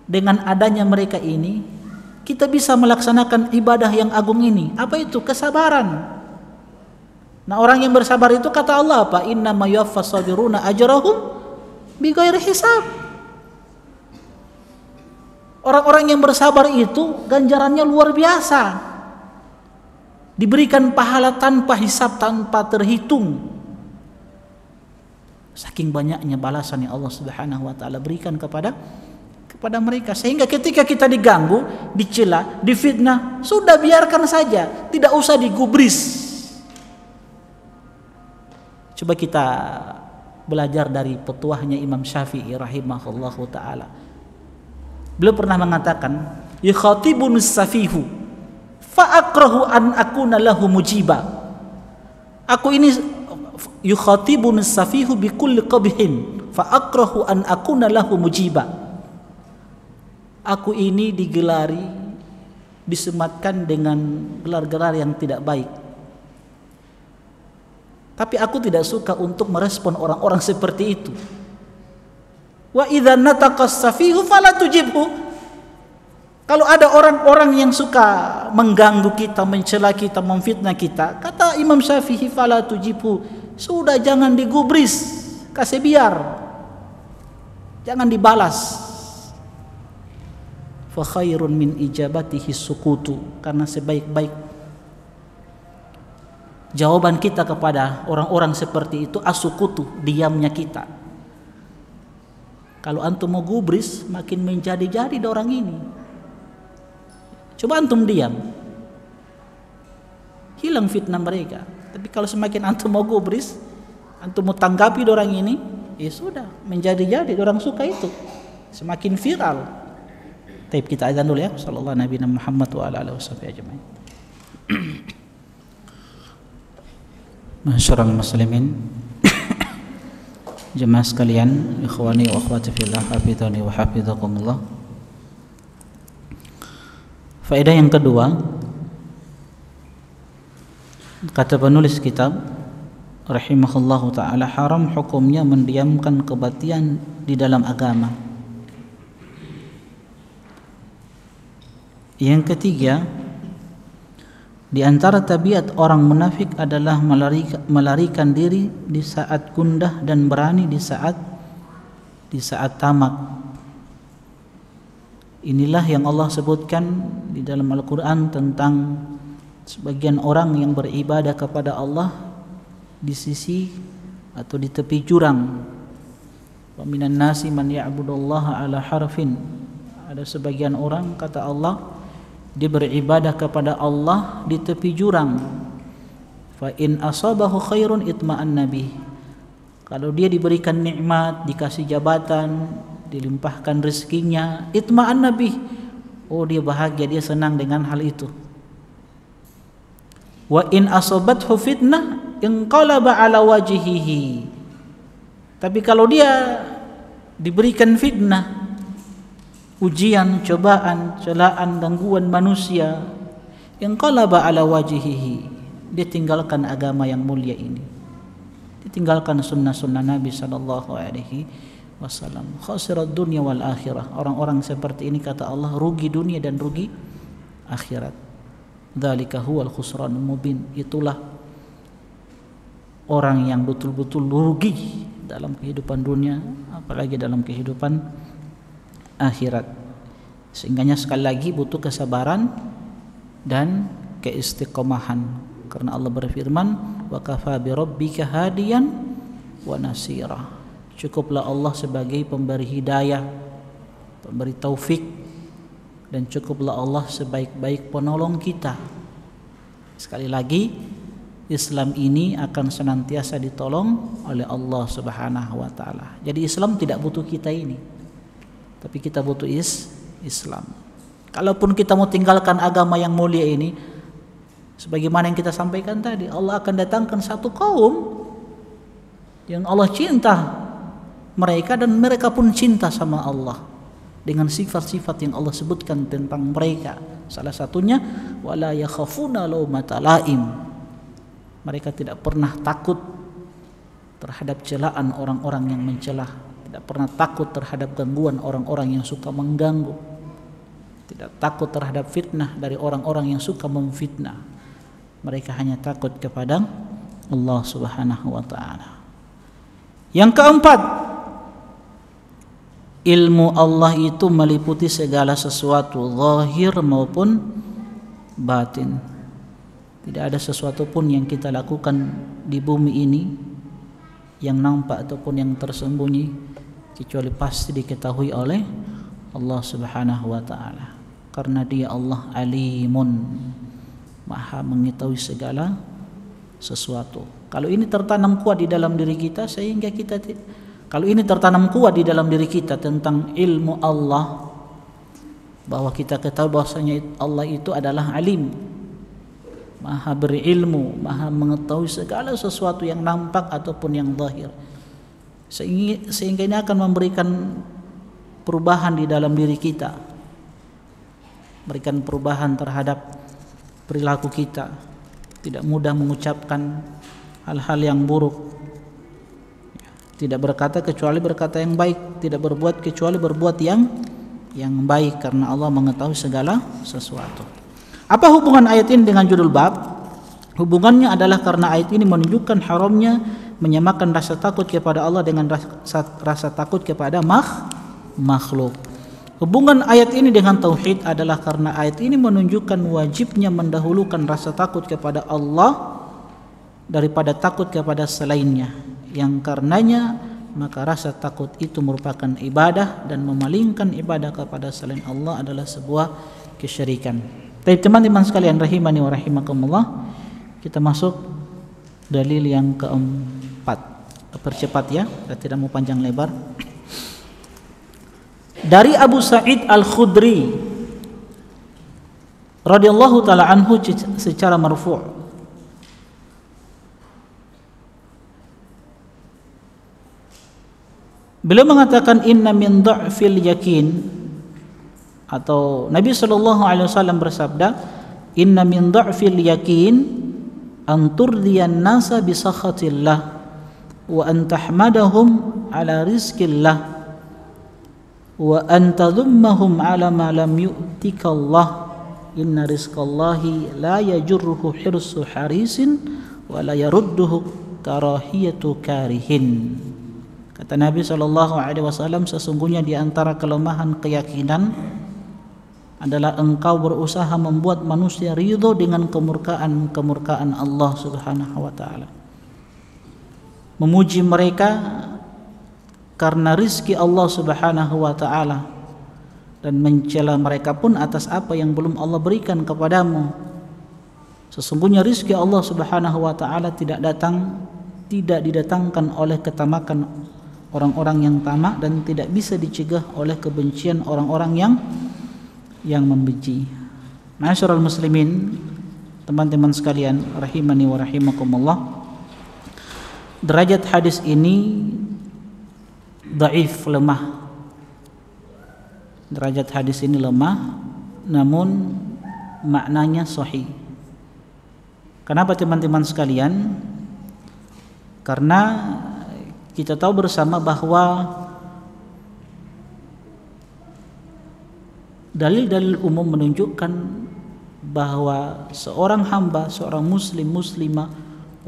dengan adanya mereka ini kita bisa melaksanakan ibadah yang agung ini. Apa itu? Kesabaran. Nah, orang yang bersabar itu kata Allah apa? Innama yuwaffas sabiruna ajrahum bighairi hisab. Orang-orang yang bersabar itu ganjarannya luar biasa, diberikan pahala tanpa hisab, tanpa terhitung. Saking banyaknya balasan yang Allah Subhanahu wa taala berikan kepada mereka, sehingga ketika kita diganggu, dicela, difitnah, sudah biarkan saja, tidak usah digubris. Coba kita belajar dari petuahnya Imam Syafi'i rahimahullahu taala. Beliau pernah mengatakan, "Yukhatibunus safihu fa akrahu an akuna lahu mujiba." Aku ini yukhatibunus safihu bi kulli qabhin fa akrahu an akuna lahu mujiba. Aku ini digelari, disematkan dengan gelar-gelar yang tidak baik. Tapi aku tidak suka untuk merespon orang-orang seperti itu. Wa idza nataqas safihu fala tujibhu. Kalau ada orang-orang yang suka mengganggu kita, mencela kita, memfitnah kita, kata Imam Syafi'i, fala tujibhu, sudah jangan digubris, kasih biar, jangan dibalas. Fa khairun min ijabatihi sukutu, karena sebaik-baik jawaban kita kepada orang-orang seperti itu asukutu, diamnya kita. Kalau antum mau gubris, makin menjadi-jadi orang ini. Coba antum diam, hilang fitnah mereka. Tapi kalau semakin antum mau gubris, antum mau tanggapi orang ini, ya sudah, menjadi-jadi orang suka itu, semakin viral. Taib, kita azan dulu ya. Sallallahu Nabi Muhammad wa ala alihi wasallam ajmain. Masyarul muslimin, Jemaah sekalian, ikhwani wa akhwati fillah, hafizani wa hafizakumullah. Faedah yang kedua, kata penulis kitab rahimahullahu ta'ala, haram hukumnya mendiamkan kebatilan di dalam agama. Yang ketiga, di antara tabiat orang munafik adalah melarikan diri di saat gundah dan berani di saat tamak. Inilah yang Allah sebutkan di dalam Al-Quran tentang sebagian orang yang beribadah kepada Allah di sisi atau di tepi jurang. Wa minan nasi man ya'budullaha ala harfin. Ada sebagian orang, kata Allah, dia beribadah kepada Allah di tepi jurang. Fa in asabahu khairun itma'anna bih. Kalau dia diberikan nikmat, dikasih jabatan, dilimpahkan rezekinya, itma'anna bih. Oh, dia bahagia, dia senang dengan hal itu. Wa in asabathu fitnah inqalaba ala wajhihi. Tapi kalau dia diberikan fitnah, ujian, cobaan, celaan, gangguan manusia, inqalaba ala wajhihi, dia tinggalkan agama yang mulia ini, ditinggalkan sunnah-sunnah Nabi sallallahu alaihi wasallam. Khasirat dunya wal akhirah. Orang-orang seperti ini, kata Allah, rugi dunia dan rugi akhirat. Dzalika huwal khusranul mubin. Itulah orang yang betul-betul rugi dalam kehidupan dunia, apalagi dalam kehidupan akhirat. Sehingganya sekali lagi butuh kesabaran dan keistiqomahan, karena Allah berfirman, wa kafa bi rabbika hadiyan wa nasira. Cukuplah Allah sebagai pemberi hidayah, pemberi taufik, dan cukuplah Allah sebaik-baik penolong kita. Sekali lagi, Islam ini akan senantiasa ditolong oleh Allah Subhanahu wa taala. Jadi Islam tidak butuh kita ini, tapi kita butuh Islam. Kalaupun kita mau tinggalkan agama yang mulia ini, sebagaimana yang kita sampaikan tadi, Allah akan datangkan satu kaum yang Allah cinta mereka dan mereka pun cinta sama Allah dengan sifat-sifat yang Allah sebutkan tentang mereka. Salah satunya, wala yakhafuna laumata laim. Mereka tidak pernah takut terhadap celaan orang-orang yang mencelah, tidak pernah takut terhadap gangguan orang-orang yang suka mengganggu, tidak takut terhadap fitnah dari orang-orang yang suka memfitnah. Mereka hanya takut kepada Allah Subhanahu wa taala. Yang keempat, ilmu Allah itu meliputi segala sesuatu, zahir maupun batin. Tidak ada sesuatu pun yang kita lakukan di bumi ini yang nampak ataupun yang tersembunyi, kecuali pasti diketahui oleh Allah Subhanahu wa taala. Karena Dia Allah alimun, Maha mengetahui segala sesuatu. Kalau ini tertanam kuat di dalam diri kita, sehingga kita, kalau ini tertanam kuat di dalam diri kita tentang ilmu Allah, bahwa kita ketahui bahwasanya Allah itu adalah alim, Maha berilmu, Maha mengetahui segala sesuatu yang nampak ataupun yang zahir, sehingga ini akan memberikan perubahan di dalam diri kita, berikan perubahan terhadap perilaku kita, tidak mudah mengucapkan hal-hal yang buruk, tidak berkata kecuali berkata yang baik, tidak berbuat kecuali berbuat yang baik, karena Allah mengetahui segala sesuatu. Apa hubungan ayat ini dengan judul bab? Hubungannya adalah karena ayat ini menunjukkan haramnya menyamakan rasa takut kepada Allah dengan rasa takut kepada makhluk. Hubungan ayat ini dengan tauhid adalah karena ayat ini menunjukkan wajibnya mendahulukan rasa takut kepada Allah daripada takut kepada selainnya, yang karenanya maka rasa takut itu merupakan ibadah, dan memalingkan ibadah kepada selain Allah adalah sebuah kesyirikan. Baik teman-teman sekalian rahimani wa rahimakumullah, kita masuk dalil yang keempat. Percepat ya, kita tidak mau panjang lebar. Dari Abu Sa'id Al-Khudri radhiyallahu taala anhu secara marfu', Beliau mengatakan inna min dha'fil yakin, atau Nabi SAW bersabda, inna min dha'fil yakin an turdiyan nasa bi sakhatillah wa an tahmadahum ala rizqillah wa an tadhummahum ala ma lam yu'tika Allah, inna rizqallahi la yajurruhu hirsu harisin wa la yarudduhu karahiyatu karihin. Kata Nabi SAW, sesungguhnya di antara kelemahan keyakinan adalah engkau berusaha membuat manusia ridho dengan kemurkaan Allah Subhanahu wa taala. Memuji mereka karena rizki Allah Subhanahu wa taala dan mencela mereka pun atas apa yang belum Allah berikan kepadamu. Sesungguhnya rizki Allah Subhanahu wa taala tidak didatangkan oleh ketamakan orang-orang yang tamak dan tidak bisa dicegah oleh kebencian orang-orang yang membenci. Ma'asyiral muslimin, teman-teman sekalian rahimani wa rahimakumullah, derajat hadis ini dhaif, lemah. Derajat hadis ini lemah, namun maknanya sahih. Kenapa teman-teman sekalian? Karena kita tahu bersama bahwa dalil-dalil umum menunjukkan bahwa seorang hamba, seorang muslim, muslimah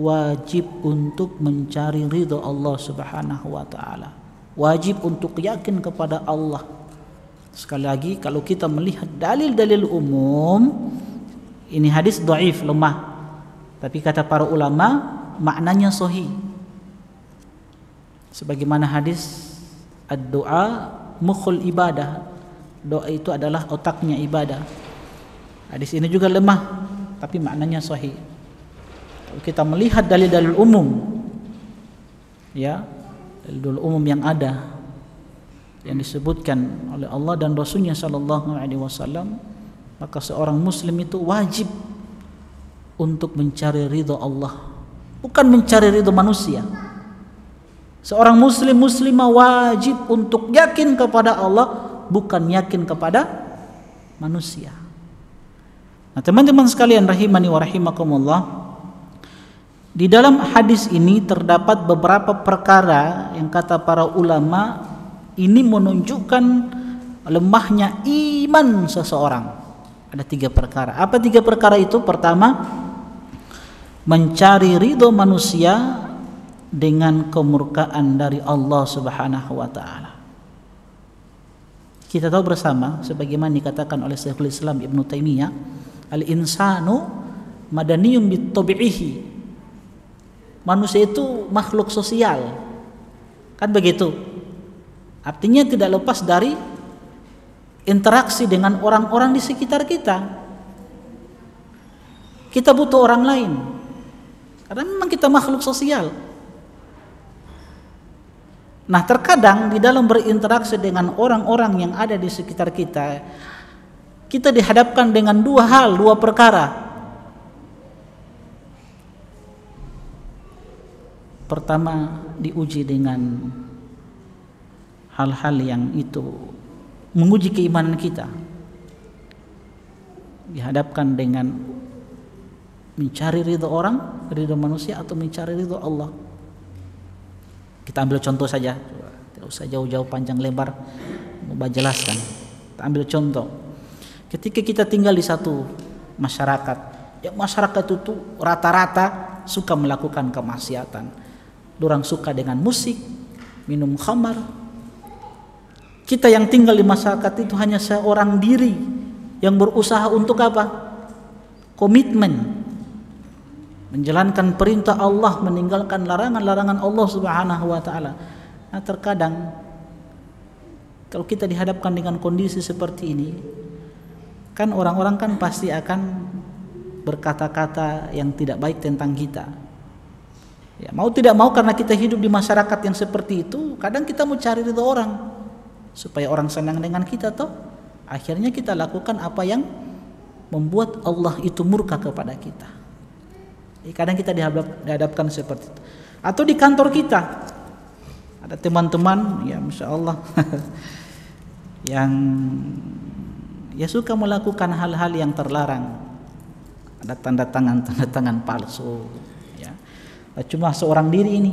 wajib untuk mencari ridha Allah Subhanahu wa taala. Wajib untuk yakin kepada Allah. Sekali lagi, kalau kita melihat dalil-dalil umum, ini hadis dhaif, lemah. Tapi kata para ulama, maknanya sahih. Sebagaimana hadis ad-du'a mukhul ibadah, doa itu adalah otaknya ibadah. Hadis ini juga lemah, tapi maknanya sahih. Kalau kita melihat dalil-dalil umum, ya, dalil umum yang ada, yang disebutkan oleh Allah dan Rasulnya Sallallahu Alaihi Wasallam, maka seorang muslim itu wajib untuk mencari ridha Allah, bukan mencari ridha manusia. Seorang muslim, muslimah wajib untuk yakin kepada Allah, bukan yakin kepada manusia. Nah, teman-teman sekalian rahimani wa rahimakumullah, di dalam hadis ini terdapat beberapa perkara yang kata para ulama ini menunjukkan lemahnya iman seseorang. Ada 3 perkara. Apa 3 perkara itu? Pertama, mencari ridho manusia dengan kemurkaan dari Allah Subhanahu wa taala. Kita tahu bersama sebagaimana dikatakan oleh Syekhul Islam Ibnu Taimiyah, al-insanu madaniyun bitabi'ihi. Manusia itu makhluk sosial. Kan begitu? Artinya tidak lepas dari interaksi dengan orang-orang di sekitar kita. Kita butuh orang lain. Karena memang kita makhluk sosial. Nah, terkadang di dalam berinteraksi dengan orang-orang yang ada di sekitar kita, kita dihadapkan dengan 2 hal, 2 perkara. Pertama, diuji dengan hal-hal yang itu menguji keimanan kita. Dihadapkan dengan mencari ridho orang, ridho manusia, atau mencari ridho Allah. Kita ambil contoh saja, tidak usah jauh-jauh panjang lebar mau jelaskan. Kita ambil contoh. Ketika kita tinggal di satu masyarakat, yang masyarakat itu rata-rata suka melakukan kemaksiatan. Dorang suka dengan musik, minum khamar. Kita yang tinggal di masyarakat itu hanya seorang diri yang berusaha untuk apa? Komitmen menjalankan perintah Allah, meninggalkan larangan-larangan Allah Subhanahu wa taala. Nah, terkadang kalau kita dihadapkan dengan kondisi seperti ini, kan orang-orang kan pasti akan berkata-kata yang tidak baik tentang kita. Ya, mau tidak mau karena kita hidup di masyarakat yang seperti itu, kadang kita mau cari ridho orang supaya orang senang dengan kita, toh akhirnya kita lakukan apa yang membuat Allah itu murka kepada kita. Kadang kita dihadapkan seperti itu. Atau di kantor kita, Ada teman-teman ya Masya Allah yang ya suka melakukan hal-hal yang terlarang. Ada tanda tangan palsu ya. Cuma seorang diri ini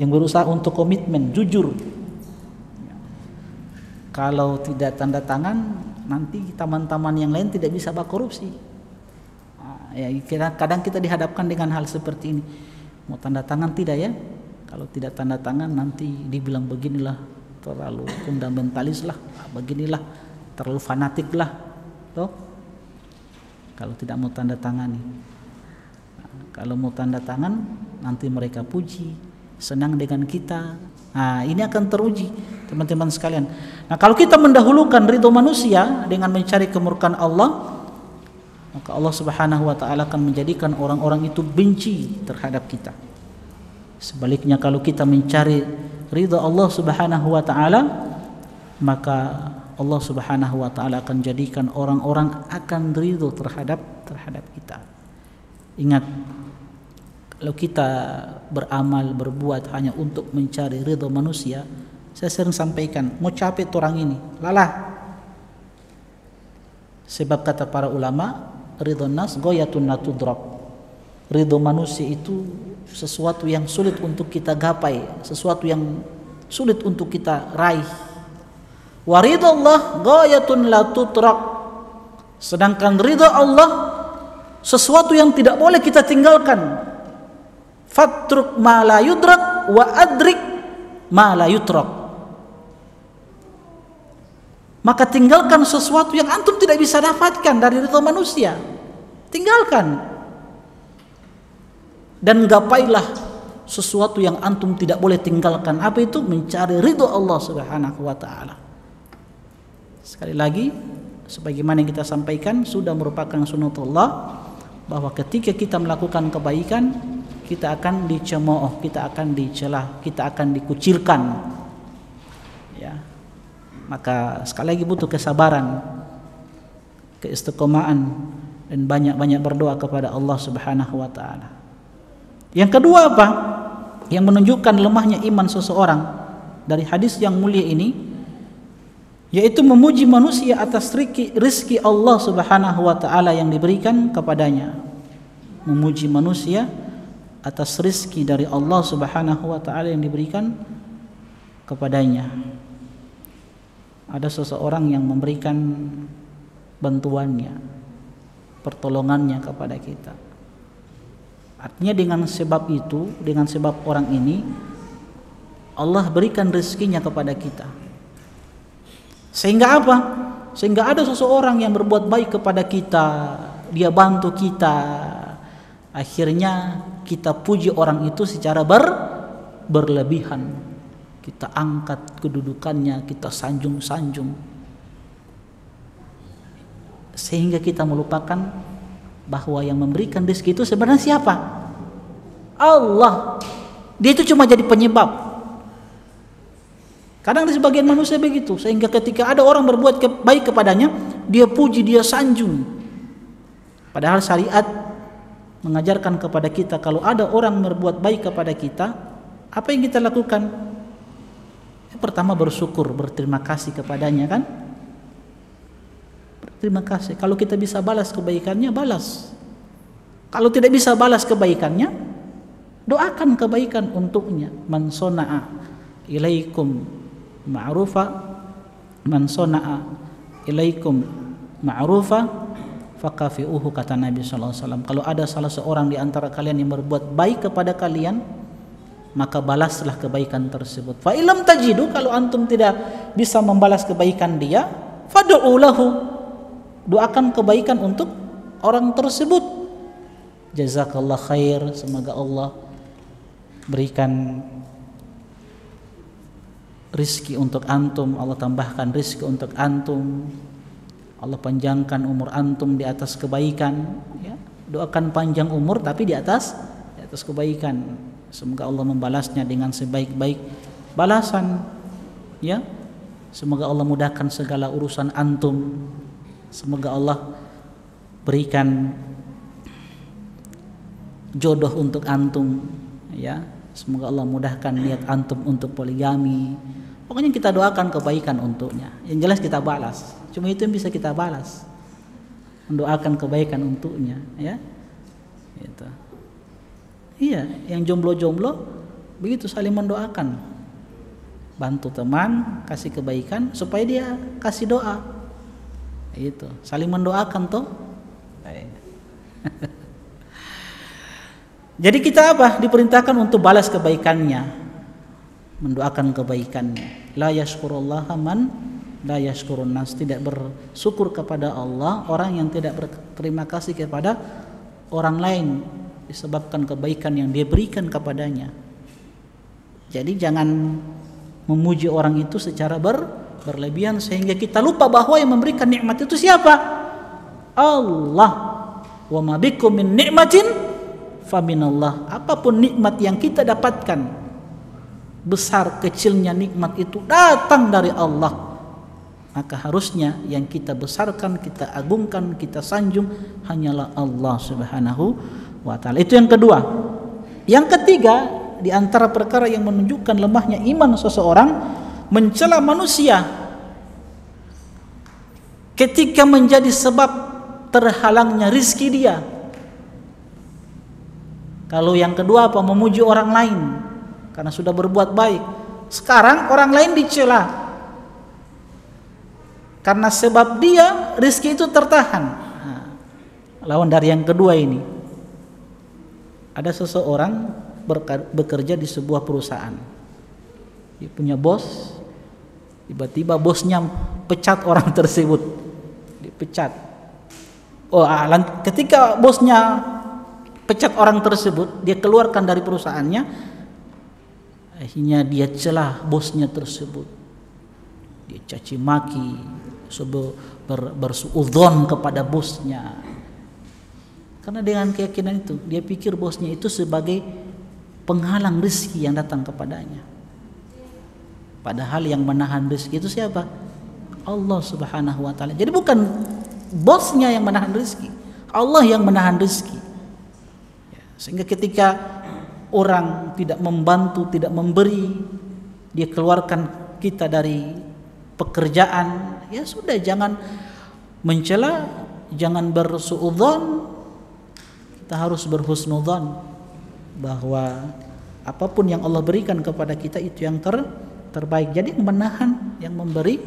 yang berusaha untuk komitmen, jujur ya. Kalau tidak tanda tangan, nanti teman-teman yang lain tidak bisa berkorupsi ya. Kadang kita dihadapkan dengan hal seperti ini. Mau tanda tangan tidak ya? Kalau tidak tanda tangan nanti dibilang beginilah, terlalu fundamentalis lah, beginilah, terlalu fanatik lah, toh. Kalau tidak mau tanda tangani, kalau mau tanda tangan nanti mereka puji, senang dengan kita. Nah, ini akan teruji teman-teman sekalian. Nah, kalau kita mendahulukan ridho manusia dengan mencari kemurkaan Allah, maka Allah Subhanahu wa taala akan menjadikan orang-orang itu benci terhadap kita. Sebaliknya kalau kita mencari ridha Allah Subhanahu wa taala, maka Allah Subhanahu wa taala akan jadikan orang-orang akan ridho terhadap kita. Ingat, kalau kita beramal, berbuat hanya untuk mencari ridha manusia, saya sering sampaikan, mau capek orang ini, lalah. Sebab kata para ulama, ridho nas goyatun la tudrak. Ridho manusia itu sesuatu yang sulit untuk kita gapai, sesuatu yang sulit untuk kita raih. Wa ridallah ghayatun la tutrak. Sedangkan ridha Allah sesuatu yang tidak boleh kita tinggalkan. Fatruk ma la yudrak wa adrik ma la yutrak. Maka tinggalkan sesuatu yang antum tidak bisa dapatkan dari ridha manusia. Tinggalkan. Dan gapailah sesuatu yang antum tidak boleh tinggalkan. Apa itu? Mencari ridho Allah Subhanahu wa taala. Sekali lagi, sebagaimana yang kita sampaikan, sudah merupakan sunnatullah bahwa ketika kita melakukan kebaikan, kita akan dicemooh, kita akan dicela, kita akan dikucilkan. Ya. Maka sekali lagi butuh kesabaran, keistiqomahan, dan banyak-banyak berdoa kepada Allah Subhanahu wa taala. Yang kedua apa? Yang menunjukkan lemahnya iman seseorang dari hadis yang mulia ini, yaitu memuji manusia atas rizki Allah Subhanahu wa taala yang diberikan kepadanya. Memuji manusia atas rizki dari Allah Subhanahu wa taala yang diberikan kepadanya. Ada seseorang yang memberikan bantuannya, pertolongannya kepada kita. Artinya dengan sebab itu, dengan sebab orang ini, Allah berikan rezekinya kepada kita. Sehingga apa? Sehingga ada seseorang yang berbuat baik kepada kita, dia bantu kita. Akhirnya kita puji orang itu secara berlebihan. Kita angkat kedudukannya, kita sanjung-sanjung. Sehingga kita melupakan bahwa yang memberikan rezeki itu sebenarnya siapa? Allah. Dia itu cuma jadi penyebab. Kadang di sebagian manusia begitu, sehingga ketika ada orang berbuat baik kepadanya, dia puji, dia sanjung. Padahal syariat mengajarkan kepada kita, kalau ada orang berbuat baik kepada kita, apa yang kita lakukan? Pertama bersyukur, berterima kasih kepadanya, kan? Terima kasih. Kalau kita bisa balas kebaikannya, balas. Kalau tidak bisa balas kebaikannya, doakan kebaikan untuknya. Man sona'a ilaikum ma'rufa, man sona'a ilaikum ma'rufa fakafi'uhu, kata Nabi SAW. Kalau ada salah seorang di antara kalian yang berbuat baik kepada kalian, maka balaslah kebaikan tersebut. Fa ilam tajidu, kalau antum tidak bisa membalas kebaikan dia, fad'u lahu, doakan kebaikan untuk orang tersebut. Jazakallah khair, semoga Allah berikan rizki untuk antum, Allah tambahkan rizki untuk antum, Allah panjangkan umur antum di atas kebaikan, ya. Doakan panjang umur tapi di atas kebaikan. Semoga Allah membalasnya dengan sebaik-baik balasan, ya. Semoga Allah mudahkan segala urusan antum. Semoga Allah berikan jodoh untuk antum, ya. Semoga Allah mudahkan niat antum untuk poligami. Pokoknya kita doakan kebaikan untuknya. Yang jelas kita balas. Cuma itu yang bisa kita balas. Mendoakan kebaikan untuknya, ya. Gitu. Iya, yang jomblo-jomblo begitu saling mendoakan. Bantu teman, kasih kebaikan supaya dia kasih doa. Itu, saling mendoakan toh. Jadi kita apa? Diperintahkan untuk balas kebaikannya, mendoakan kebaikannya. La yashkurullaha man la yashkurun nas. Tidak bersyukur kepada Allah orang yang tidak berterima kasih kepada orang lain disebabkan kebaikan yang dia berikan kepadanya. Jadi jangan memuji orang itu secara berlebihan sehingga kita lupa bahwa yang memberikan nikmat itu siapa? Allah. Wa ma bikum min nikmatin faminallah. Apapun nikmat yang kita dapatkan, besar kecilnya nikmat itu datang dari Allah. Maka harusnya yang kita besarkan, kita agungkan, kita sanjung hanyalah Allah Subhanahu wa ta'ala. Itu yang kedua. Yang ketiga, di antara perkara yang menunjukkan lemahnya iman seseorang, mencela manusia ketika menjadi sebab terhalangnya rizki dia. Kalau yang kedua apa? Memuji orang lain karena sudah berbuat baik. Sekarang orang lain dicela karena sebab dia rizki itu tertahan. Nah, lawan dari yang kedua ini, ada seseorang bekerja di sebuah perusahaan. Dia punya bos, tiba-tiba bosnya pecat orang tersebut, dipecat. Ketika bosnya pecat orang tersebut, dia keluarkan dari perusahaannya. Akhirnya dia celah bosnya tersebut, dia caci maki, bersuudzon kepada bosnya. Karena dengan keyakinan itu, dia pikir bosnya itu sebagai penghalang rezeki yang datang kepadanya. Padahal yang menahan rezeki itu siapa? Allah Subhanahu wa ta'ala. Jadi bukan bosnya yang menahan rezeki, Allah yang menahan rezeki. Sehingga ketika orang tidak membantu, tidak memberi, dia keluarkan kita dari pekerjaan, ya sudah, jangan mencela, jangan bersuudzon. Kita harus berhusnudzon bahwa apapun yang Allah berikan kepada kita itu yang terbaik. Jadi yang menahan, yang memberi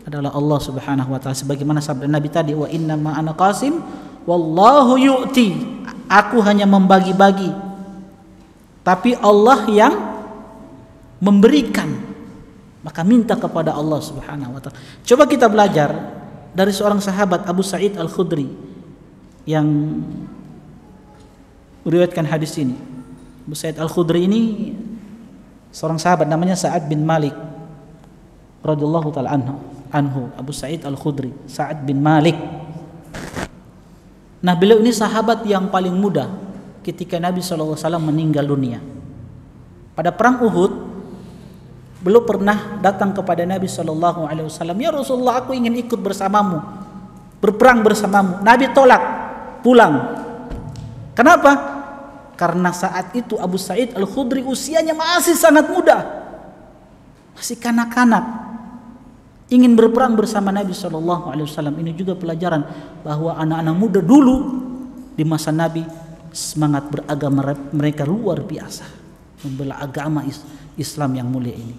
adalah Allah Subhanahu wa ta'ala. Sebagaimana sabda Nabi tadi, wa inna ma ana qasim wallahu yu'ti. Aku hanya membagi-bagi, tapi Allah yang memberikan. Maka minta kepada Allah Subhanahu wa ta'ala. Coba kita belajar dari seorang sahabat, Abu Sa'id Al-Khudri, yang meriwayatkan hadis ini. Abu Sa'id Al-Khudri ini seorang sahabat namanya Sa'ad bin Malik radhiyallahu ta'ala anhu. Abu Sa'id Al-Khudri, Sa'ad bin Malik. Nah, beliau ini sahabat yang paling muda ketika Nabi SAW meninggal dunia. Pada perang Uhud, beliau pernah datang kepada Nabi SAW, ya Rasulullah, aku ingin ikut bersamamu, berperang bersamamu. Nabi tolak, pulang. Kenapa? Karena saat itu Abu Sa'id Al-Khudri usianya masih sangat muda, masih kanak-kanak, ingin berperang bersama Nabi SAW. Ini juga pelajaran bahwa anak-anak muda dulu di masa Nabi, semangat beragama mereka luar biasa, membela agama Islam yang mulia ini.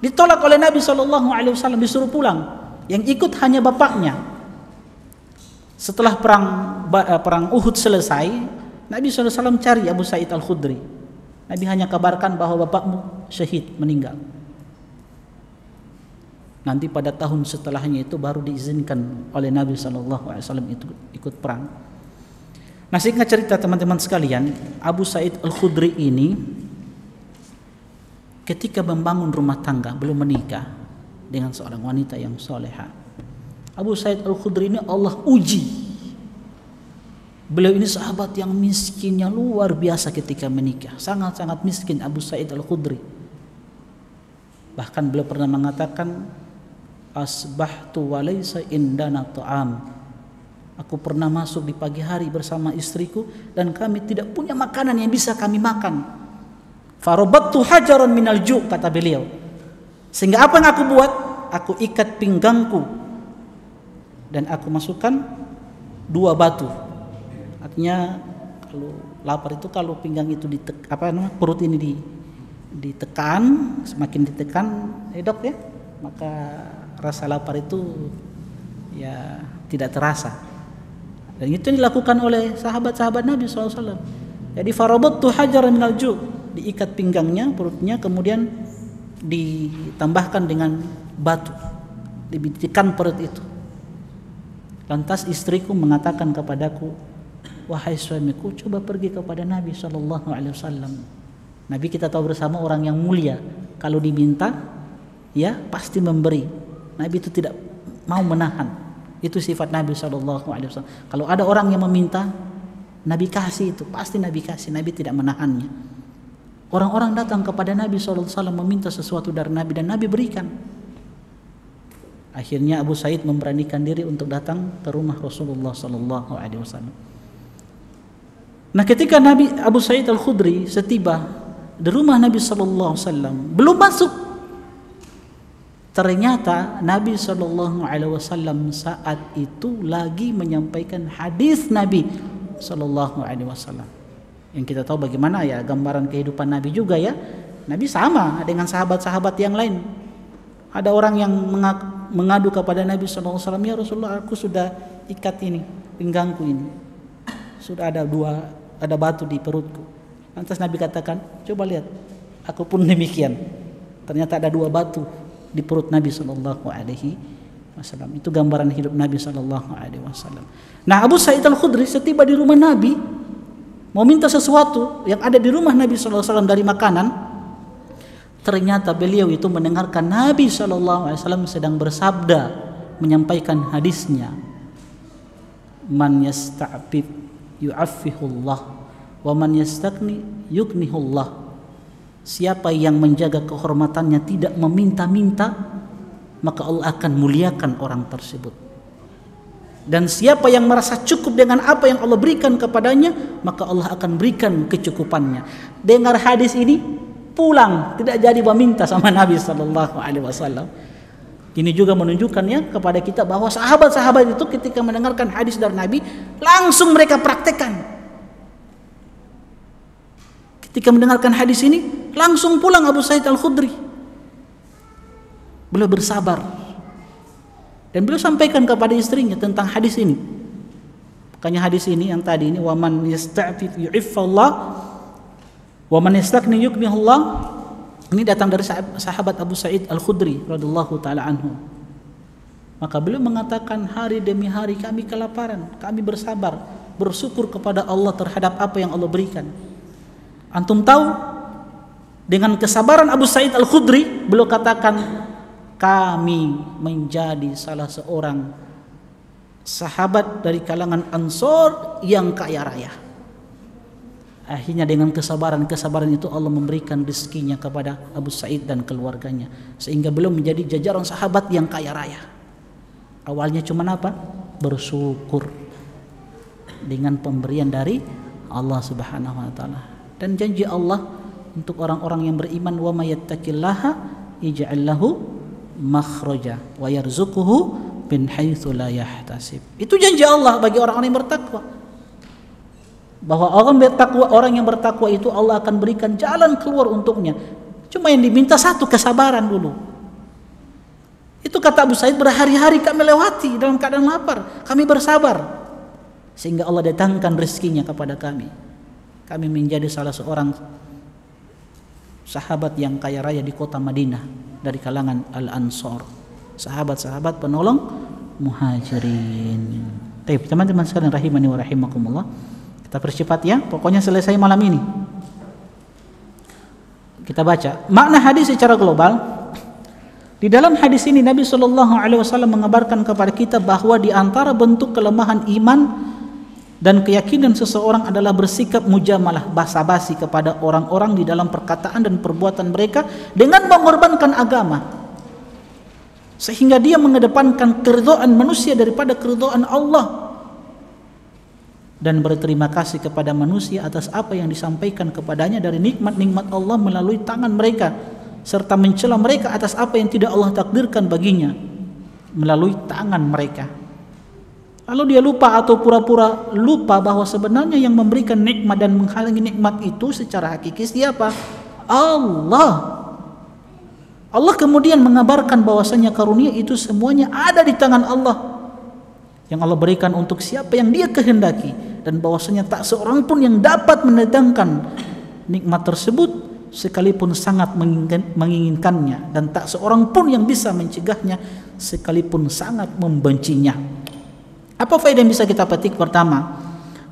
Ditolak oleh Nabi SAW, disuruh pulang. Yang ikut hanya bapaknya. Setelah perang Uhud selesai, Nabi SAW cari Abu Sa'id Al-Khudri. Nabi hanya kabarkan bahwa bapakmu syahid, meninggal. Nanti pada tahun setelahnya itu baru diizinkan oleh Nabi SAW itu ikut perang. Nah, singkat cerita teman-teman sekalian, Abu Sa'id Al-Khudri ini ketika membangun rumah tangga, belum menikah dengan seorang wanita yang soleha. Abu Sa'id Al-Khudri ini Allah uji. Beliau ini sahabat yang miskinnya luar biasa ketika menikah, sangat-sangat miskin Abu Sa'id Al-Khudri. Bahkan beliau pernah mengatakan, asbahtu wa laysa indana ta'am. Aku pernah masuk di pagi hari bersama istriku dan kami tidak punya makanan yang bisa kami makan. Farabattu hajaran minal ju', kata beliau. Sehingga apa yang aku buat? Aku ikat pinggangku dan aku masukkan 2 batu. Artinya kalau lapar itu, kalau pinggang itu perut ini ditekan, semakin ditekan dok ya, maka rasa lapar itu ya tidak terasa. Dan itu dilakukan oleh sahabat-sahabat Nabi SAW. Jadi farabattu hajaran minal ju', diikat pinggangnya, perutnya, kemudian ditambahkan dengan batu, dibitikan perut itu. Lantas istriku mengatakan kepadaku, wahai suamiku, coba pergi kepada Nabi SAW. Nabi kita tahu bersama orang yang mulia, kalau diminta ya pasti memberi. Nabi itu tidak mau menahan. Itu sifat Nabi SAW. Kalau ada orang yang meminta, Nabi kasih, itu pasti Nabi kasih. Nabi tidak menahannya. Orang-orang datang kepada Nabi SAW meminta sesuatu dari Nabi, dan Nabi berikan. Akhirnya Abu Sa'id memberanikan diri untuk datang ke rumah Rasulullah SAW. Nah, ketika Abu Sa'id Al-Khudri setiba di rumah Nabi SAW, belum masuk, ternyata Nabi SAW saat itu lagi menyampaikan hadis Nabi SAW. Yang kita tahu bagaimana ya gambaran kehidupan Nabi juga ya. Nabi sama dengan sahabat-sahabat yang lain. Ada orang yang mengadu kepada Nabi SAW, ya Rasulullah, aku sudah ikat ini pinggangku ini, sudah ada batu di perutku. Lantas Nabi katakan, coba lihat, aku pun demikian. Ternyata ada 2 batu di perut Nabi SAW. Itu gambaran hidup Nabi SAW. Nah, Abu Sa'id Al-Khudri setiba di rumah Nabi, mau minta sesuatu yang ada di rumah Nabi SAW dari makanan. Ternyata beliau itu mendengarkan Nabi SAW sedang bersabda, menyampaikan hadisnya, man yasta'fif yu'affihullah wa man yastagni yughnihullah. Siapa yang menjaga kehormatannya, tidak meminta-minta, maka Allah akan muliakan orang tersebut. Dan siapa yang merasa cukup dengan apa yang Allah berikan kepadanya, maka Allah akan berikan kecukupannya. Dengar hadis ini, pulang, tidak jadi meminta sama Nabi SAW. Ini juga menunjukkan ya kepada kita bahwa sahabat-sahabat itu ketika mendengarkan hadis dari Nabi, langsung mereka praktekkan. Ketika mendengarkan hadis ini, langsung pulang Abu Sa'id Al-Khudri. Beliau bersabar. Dan beliau sampaikan kepada istrinya tentang hadis ini. Makanya hadis ini yang tadi ini, waman yasta'fif yu'iffallah wa man yastagni yughnihullah, ini datang dari sahabat Abu Sa'id Al-Khudri radhiyallahu taala anhu. Maka beliau mengatakan, hari demi hari kami kelaparan, kami bersabar, bersyukur kepada Allah terhadap apa yang Allah berikan. Antum tahu, dengan kesabaran Abu Sa'id Al-Khudri, beliau katakan, kami menjadi salah seorang sahabat dari kalangan Ansor yang kaya raya. Akhirnya dengan kesabaran itu Allah memberikan rezekinya kepada Abu Sa'id dan keluarganya, sehingga beliau menjadi jajaran sahabat yang kaya raya. Awalnya cuma apa? Bersyukur dengan pemberian dari Allah Subhanahu wa taala. Dan janji Allah untuk orang-orang yang beriman, wa may yattaqillaha yaj'al lahu makhraja wa yarzuquhu min haitsu la yahtasib. Itu janji Allah bagi orang-orang yang bertakwa. Bahwa orang yang bertakwa itu Allah akan berikan jalan keluar untuknya. Cuma yang diminta satu, kesabaran dulu. Itu kata Abu Sa'id, berhari-hari kami lewati dalam keadaan lapar, kami bersabar, sehingga Allah datangkan rezekinya kepada kami. Kami menjadi salah seorang sahabat yang kaya raya di kota Madinah dari kalangan Al-Ansor, sahabat-sahabat penolong muhajirin. Baik, teman-teman sekalian rahimani wa rahimakumullah. Kita percepat ya, pokoknya selesai malam ini. Kita baca makna hadis secara global. Di dalam hadis ini Nabi SAW mengabarkan kepada kita bahwa di antara bentuk kelemahan iman dan keyakinan seseorang adalah bersikap mujamalah, basa-basi kepada orang-orang di dalam perkataan dan perbuatan mereka dengan mengorbankan agama, sehingga dia mengedepankan keridhaan manusia daripada keridhaan Allah. dan berterima kasih kepada manusia atas apa yang disampaikan kepadanya dari nikmat-nikmat Allah melalui tangan mereka, serta mencela mereka atas apa yang tidak Allah takdirkan baginya melalui tangan mereka. Lalu dia lupa atau pura-pura lupa bahwa sebenarnya yang memberikan nikmat dan menghalangi nikmat itu secara hakiki siapa? Allah. Allah kemudian mengabarkan bahwasanya karunia itu semuanya ada di tangan Allah, yang Allah berikan untuk siapa yang Dia kehendaki, dan bahwasanya tak seorang pun yang dapat mendatangkan nikmat tersebut sekalipun sangat menginginkannya, dan tak seorang pun yang bisa mencegahnya sekalipun sangat membencinya. Apa faedah yang bisa kita petik? Pertama,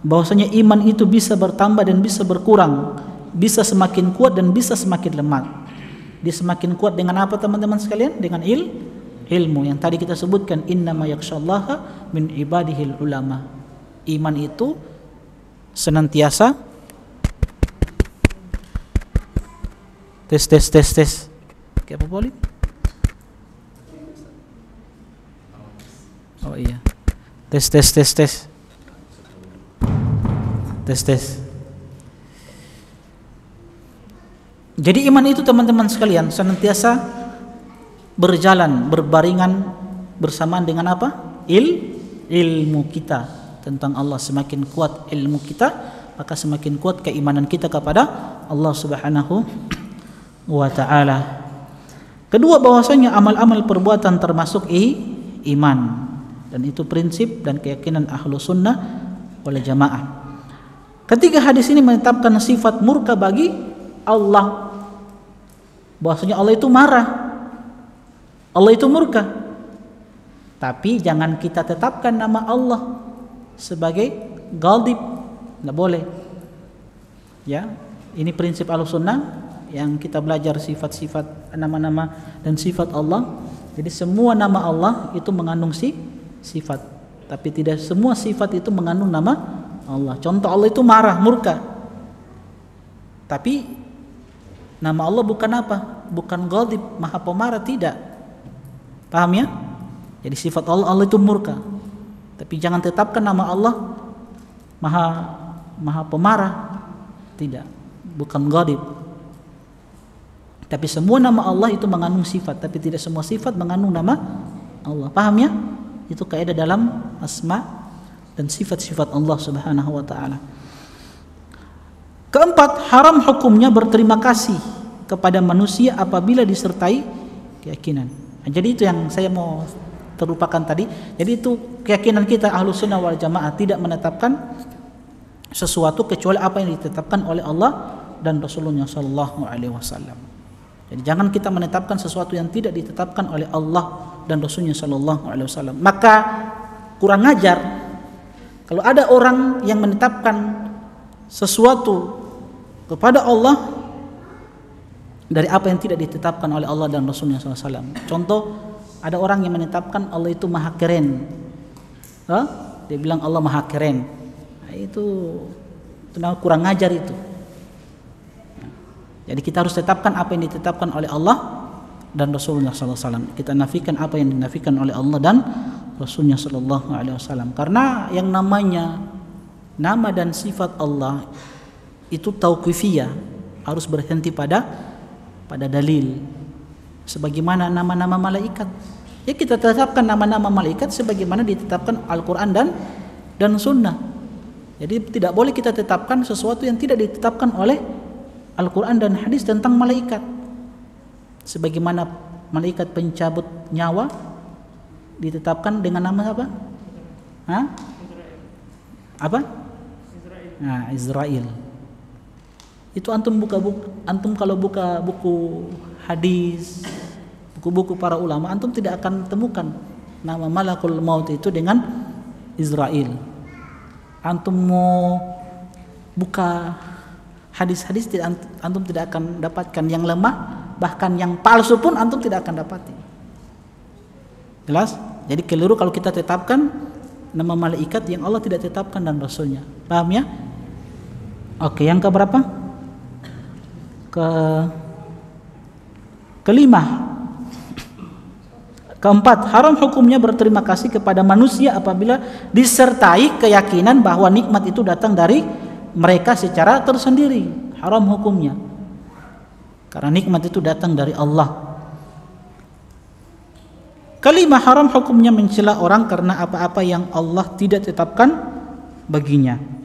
bahwasanya iman itu bisa bertambah dan bisa berkurang, bisa semakin kuat dan bisa semakin lemah. Dia semakin kuat dengan apa teman-teman sekalian? Dengan ilmu yang tadi kita sebutkan, innama yakhshallaha min ibadihil ulama. Iman itu senantiasa tes. Kayak apa boleh? Oh iya. Tes. Jadi iman itu teman-teman sekalian senantiasa berjalan, berbaringan bersamaan dengan apa? Ilmu kita tentang Allah. Semakin kuat ilmu kita, maka semakin kuat keimanan kita kepada Allah Subhanahu wa ta'ala. Kedua, bahwasanya amal-amal perbuatan termasuk iman, dan itu prinsip dan keyakinan ahlu sunnah wal jamaah. Ketiga, hadis ini menetapkan sifat murka bagi Allah, bahwasanya Allah itu marah, Allah itu murka. Tapi jangan kita tetapkan nama Allah sebagai ghadib, tidak boleh. Ya, ini prinsip Ahlussunnah yang kita belajar sifat-sifat, nama-nama dan sifat Allah. Jadi semua nama Allah itu mengandung sifat, tapi tidak semua sifat itu mengandung nama Allah. Contoh, Allah itu marah, murka, tapi nama Allah bukan apa? Bukan ghadib, maha pemarah, tidak. Paham ya? Jadi sifat Allah itu murka. Tapi jangan tetapkan nama Allah maha pemarah, tidak. Bukan ghadib. Tapi semua nama Allah itu mengandung sifat, tapi tidak semua sifat mengandung nama Allah. Paham ya? Itu kaidah dalam asma dan sifat-sifat Allah Subhanahu wa ta'ala. Keempat, haram hukumnya berterima kasih kepada manusia apabila disertai keyakinan. Nah, jadi itu yang saya mau terlupakan tadi. Jadi itu keyakinan kita Ahlussunnah wal Jamaah, tidak menetapkan sesuatu kecuali apa yang ditetapkan oleh Allah dan Rasulullah sallallahu alaihi wasallam. Jadi jangan kita menetapkan sesuatu yang tidak ditetapkan oleh Allah dan Rasulnya sallallahu alaihi wasallam. Maka kurang ajar kalau ada orang yang menetapkan sesuatu kepada Allah dari apa yang tidak ditetapkan oleh Allah dan Rasulnya SAW. Contoh, ada orang yang menetapkan Allah itu maha keren. Dia bilang Allah maha keren. Nah, itu kurang ajar itu. Jadi kita harus tetapkan apa yang ditetapkan oleh Allah dan Rasulnya SAW. Kita nafikan apa yang dinafikan oleh Allah dan Rasulnya SAW. Karena yang namanya nama dan sifat Allah itu tauqifiyah, harus berhenti pada dalil. Sebagaimana nama-nama malaikat, ya kita tetapkan nama-nama malaikat sebagaimana ditetapkan Al-Quran dan Sunnah. Jadi tidak boleh kita tetapkan sesuatu yang tidak ditetapkan oleh Al-Quran dan hadis tentang malaikat. Sebagaimana malaikat pencabut nyawa ditetapkan dengan nama apa? Apa? Nah, Israel. Itu antum kalau buka buku hadis, buku-buku para ulama, antum tidak akan temukan nama malakul maut itu dengan Israel. Antum mau buka hadis-hadis, antum tidak akan dapatkan yang lemah, bahkan yang palsu pun antum tidak akan dapati. Jelas? Jadi keliru kalau kita tetapkan nama malaikat yang Allah tidak tetapkan dan Rasulnya. Paham ya? Oke, yang keberapa? Kelima, Keempat, haram hukumnya berterima kasih kepada manusia apabila disertai keyakinan bahwa nikmat itu datang dari mereka secara tersendiri. Haram hukumnya, karena nikmat itu datang dari Allah. Kelima, haram hukumnya mencela orang karena apa-apa yang Allah tidak tetapkan baginya.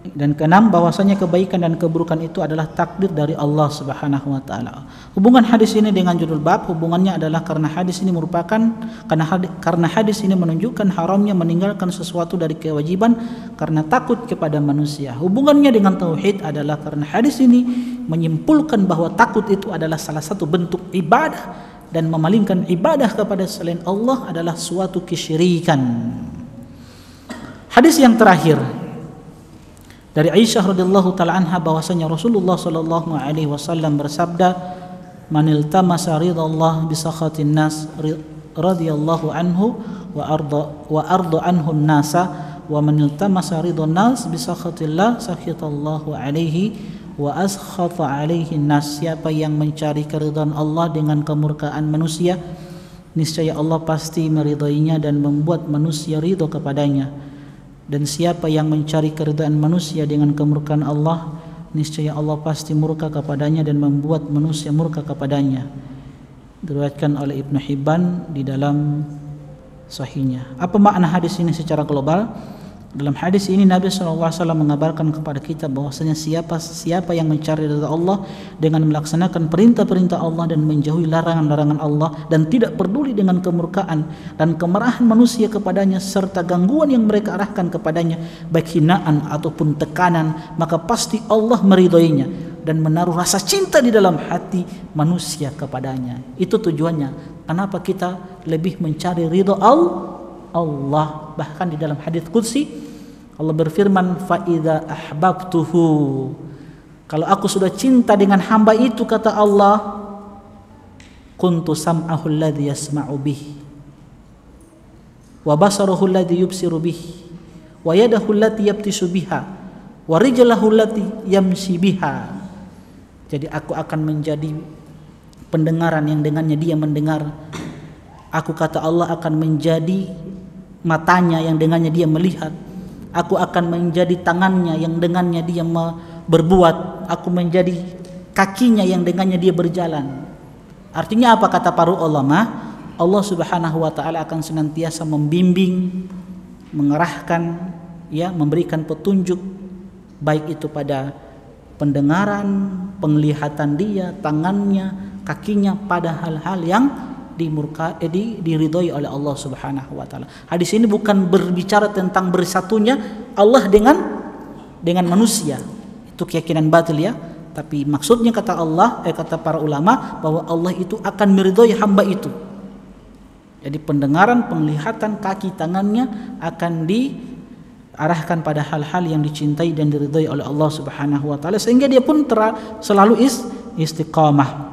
Dan keenam, bahwasanya kebaikan dan keburukan itu adalah takdir dari Allah Subhanahu wa taala. Hubungan hadis ini dengan judul bab, hubungannya adalah karena hadis ini menunjukkan haramnya meninggalkan sesuatu dari kewajiban karena takut kepada manusia. Hubungannya dengan tauhid adalah karena hadis ini menyimpulkan bahwa takut itu adalah salah satu bentuk ibadah dan memalingkan ibadah kepada selain Allah adalah suatu kesyirikan. Hadis yang terakhir dari Aisyah radhiyallahu taala anha bahwasanya Rasulullah sallallahu alaihi wasallam bersabda, "Man iltamasa ridallah bi sakhatin nas radhiyallahu anhu wa arda anhu an-nasa wa man iltamasa ridwan nas bi sakhatillah sakhitallahu alaihi wa askhata alaihi an-nas." Siapa yang mencari keridhaan Allah dengan kemurkaan manusia, niscaya Allah pasti meridainya dan membuat manusia ridha kepadanya. Dan siapa yang mencari keridhaan manusia dengan kemurkaan Allah, niscaya Allah pasti murka kepadanya dan membuat manusia murka kepadanya. Diriwayatkan oleh Ibnu Hibban di dalam sahihnya. Apa makna hadis ini secara global? Dalam hadis ini Nabi SAW mengabarkan kepada kita bahwasanya siapa yang mencari ridha Allah dengan melaksanakan perintah-perintah Allah dan menjauhi larangan-larangan Allah dan tidak peduli dengan kemurkaan dan kemarahan manusia kepadanya serta gangguan yang mereka arahkan kepadanya, baik hinaan ataupun tekanan, maka pasti Allah meridhoinya dan menaruh rasa cinta di dalam hati manusia kepadanya. Itu tujuannya. Kenapa kita lebih mencari ridha Allah? Bahkan di dalam hadits qudsi Allah berfirman, fa idza ahbabtuhu, kalau aku sudah cinta dengan hamba itu, kata Allah, kuntu sam'ahu alladhi yasma'u bih wa basaruhu alladhi yubsiru bih wa yadahu allati yabtisu biha wa rijlahu allati yamshi biha. Jadi aku akan menjadi pendengaran yang dengannya dia mendengar. Aku, kata Allah, akan menjadi matanya yang dengannya dia melihat. Aku akan menjadi tangannya yang dengannya dia berbuat. Aku menjadi kakinya yang dengannya dia berjalan. Artinya apa kata para ulama? Allah Subhanahu wa taala akan senantiasa membimbing, mengarahkan, memberikan petunjuk, baik itu pada pendengaran, penglihatan dia, tangannya, kakinya, pada hal-hal yang diridhoi oleh Allah Subhanahu wa taala. Hadis ini bukan berbicara tentang bersatunya Allah dengan manusia. Itu keyakinan batil ya. Tapi maksudnya kata para ulama bahwa Allah itu akan meridhoi hamba itu. Jadi pendengaran, penglihatan, kaki, tangannya akan diarahkan pada hal-hal yang dicintai dan diridhoi oleh Allah Subhanahu wa taala sehingga dia pun selalu istiqamah.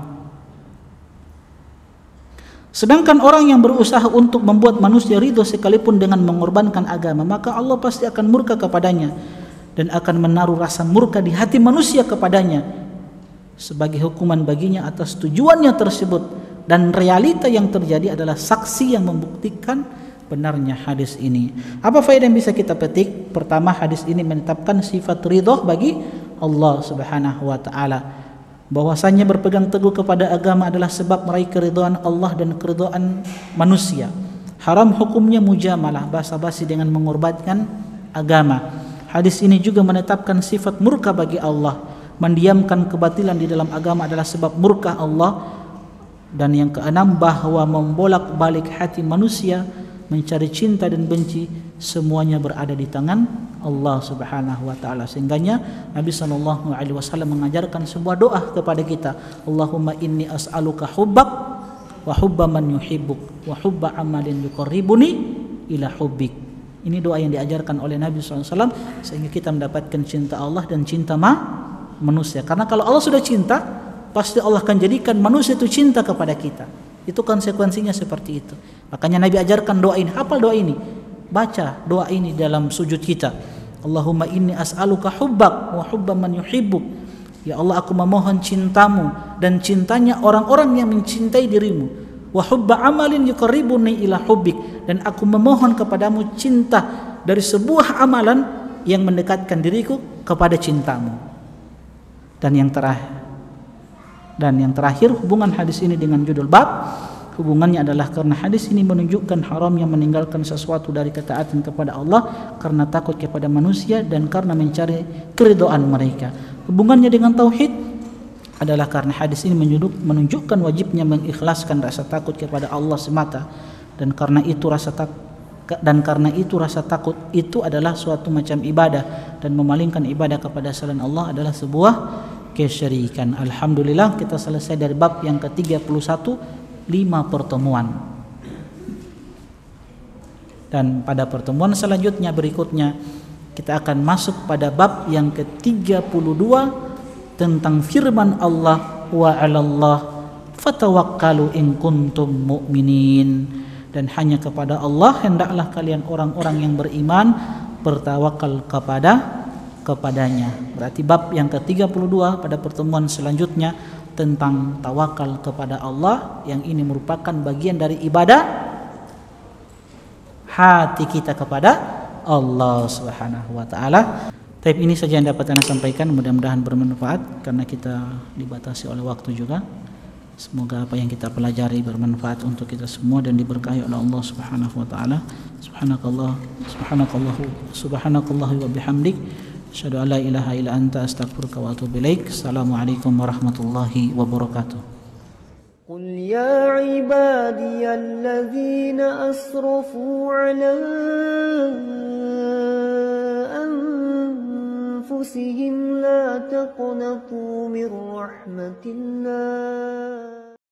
Sedangkan orang yang berusaha untuk membuat manusia ridho sekalipun dengan mengorbankan agama, maka Allah pasti akan murka kepadanya dan akan menaruh rasa murka di hati manusia kepadanya sebagai hukuman baginya atas tujuannya tersebut. Dan realita yang terjadi adalah saksi yang membuktikan benarnya hadis ini. Apa faedah yang bisa kita petik? Pertama, hadis ini menetapkan sifat ridho bagi Allah Subhanahu wa taala. Bahwasanya berpegang teguh kepada agama adalah sebab meraih keridhaan Allah dan keridhaan manusia. Haram hukumnya mujamalah, basa-basi dengan mengorbankan agama. Hadis ini juga menetapkan sifat murka bagi Allah. Mendiamkan kebatilan di dalam agama adalah sebab murka Allah. Dan yang keenam, bahwa membolak-balik hati manusia, mencari cinta dan benci, semuanya berada di tangan Allah Subhanahu wa taala. Sehingganya Nabi sallallahu alaihi wasallam mengajarkan sebuah doa kepada kita, Allahumma inni as'aluka hubbak wa hubba man yuhibbuk wa hubba amalin yuqarribuni ila hubbik. Ini doa yang diajarkan oleh Nabi sallallahu alaihi wasallam sehingga kita mendapatkan cinta Allah dan cinta manusia. Karena kalau Allah sudah cinta, pasti Allah akan jadikan manusia itu cinta kepada kita. Itu konsekuensinya seperti itu. Makanya Nabi ajarkan doa ini. Hafal doa ini, baca doa ini dalam sujud kita. Allahumma inni as'aluka hubbak wa hubba man yuhibbuk. Ya Allah, aku memohon cintamu dan cintanya orang-orang yang mencintai dirimu. wa hubba amalin yuqarribuni ila hubbik, dan aku memohon kepadamu cinta dari sebuah amalan yang mendekatkan diriku kepada cintamu. Dan yang terakhir hubungan hadis ini dengan judul bab, hubungannya adalah karena hadis ini menunjukkan haramnya meninggalkan sesuatu dari ketaatan kepada Allah karena takut kepada manusia dan karena mencari keridhaan mereka. Hubungannya dengan tauhid adalah karena hadis ini menunjukkan wajibnya mengikhlaskan rasa takut kepada Allah semata, dan karena itu rasa takut itu adalah suatu macam ibadah, dan memalingkan ibadah kepada selain Allah adalah sebuah kesyirikan. Alhamdulillah kita selesai dari bab yang ke-31, 5 pertemuan. Dan pada pertemuan selanjutnya berikutnya kita akan masuk pada bab yang ke-32 tentang firman Allah, wa 'alallah fatawakkalu in kuntum mu'minin, dan hanya kepada Allah hendaklah kalian orang-orang yang beriman bertawakal kepadanya. Berarti bab yang ke-32 pada pertemuan selanjutnya tentang tawakal kepada Allah, yang ini merupakan bagian dari ibadah hati kita kepada Allah Subhanahu wa taala. Tapi ini saja yang dapat Anda sampaikan, mudah-mudahan bermanfaat karena kita dibatasi oleh waktu juga. Semoga apa yang kita pelajari bermanfaat untuk kita semua dan diberkahi oleh Allah Subhanahu wa taala. Subhanakallah wa bihamdik, asyhadu an la ilaha illa anta, astaghfiruka wa atubu ilaik. Assalamualaikum warahmatullahi wabarakatuh. قل يا عبادي الذين أسرفوا على أنفسهم لا تقنطوا من رحمة الله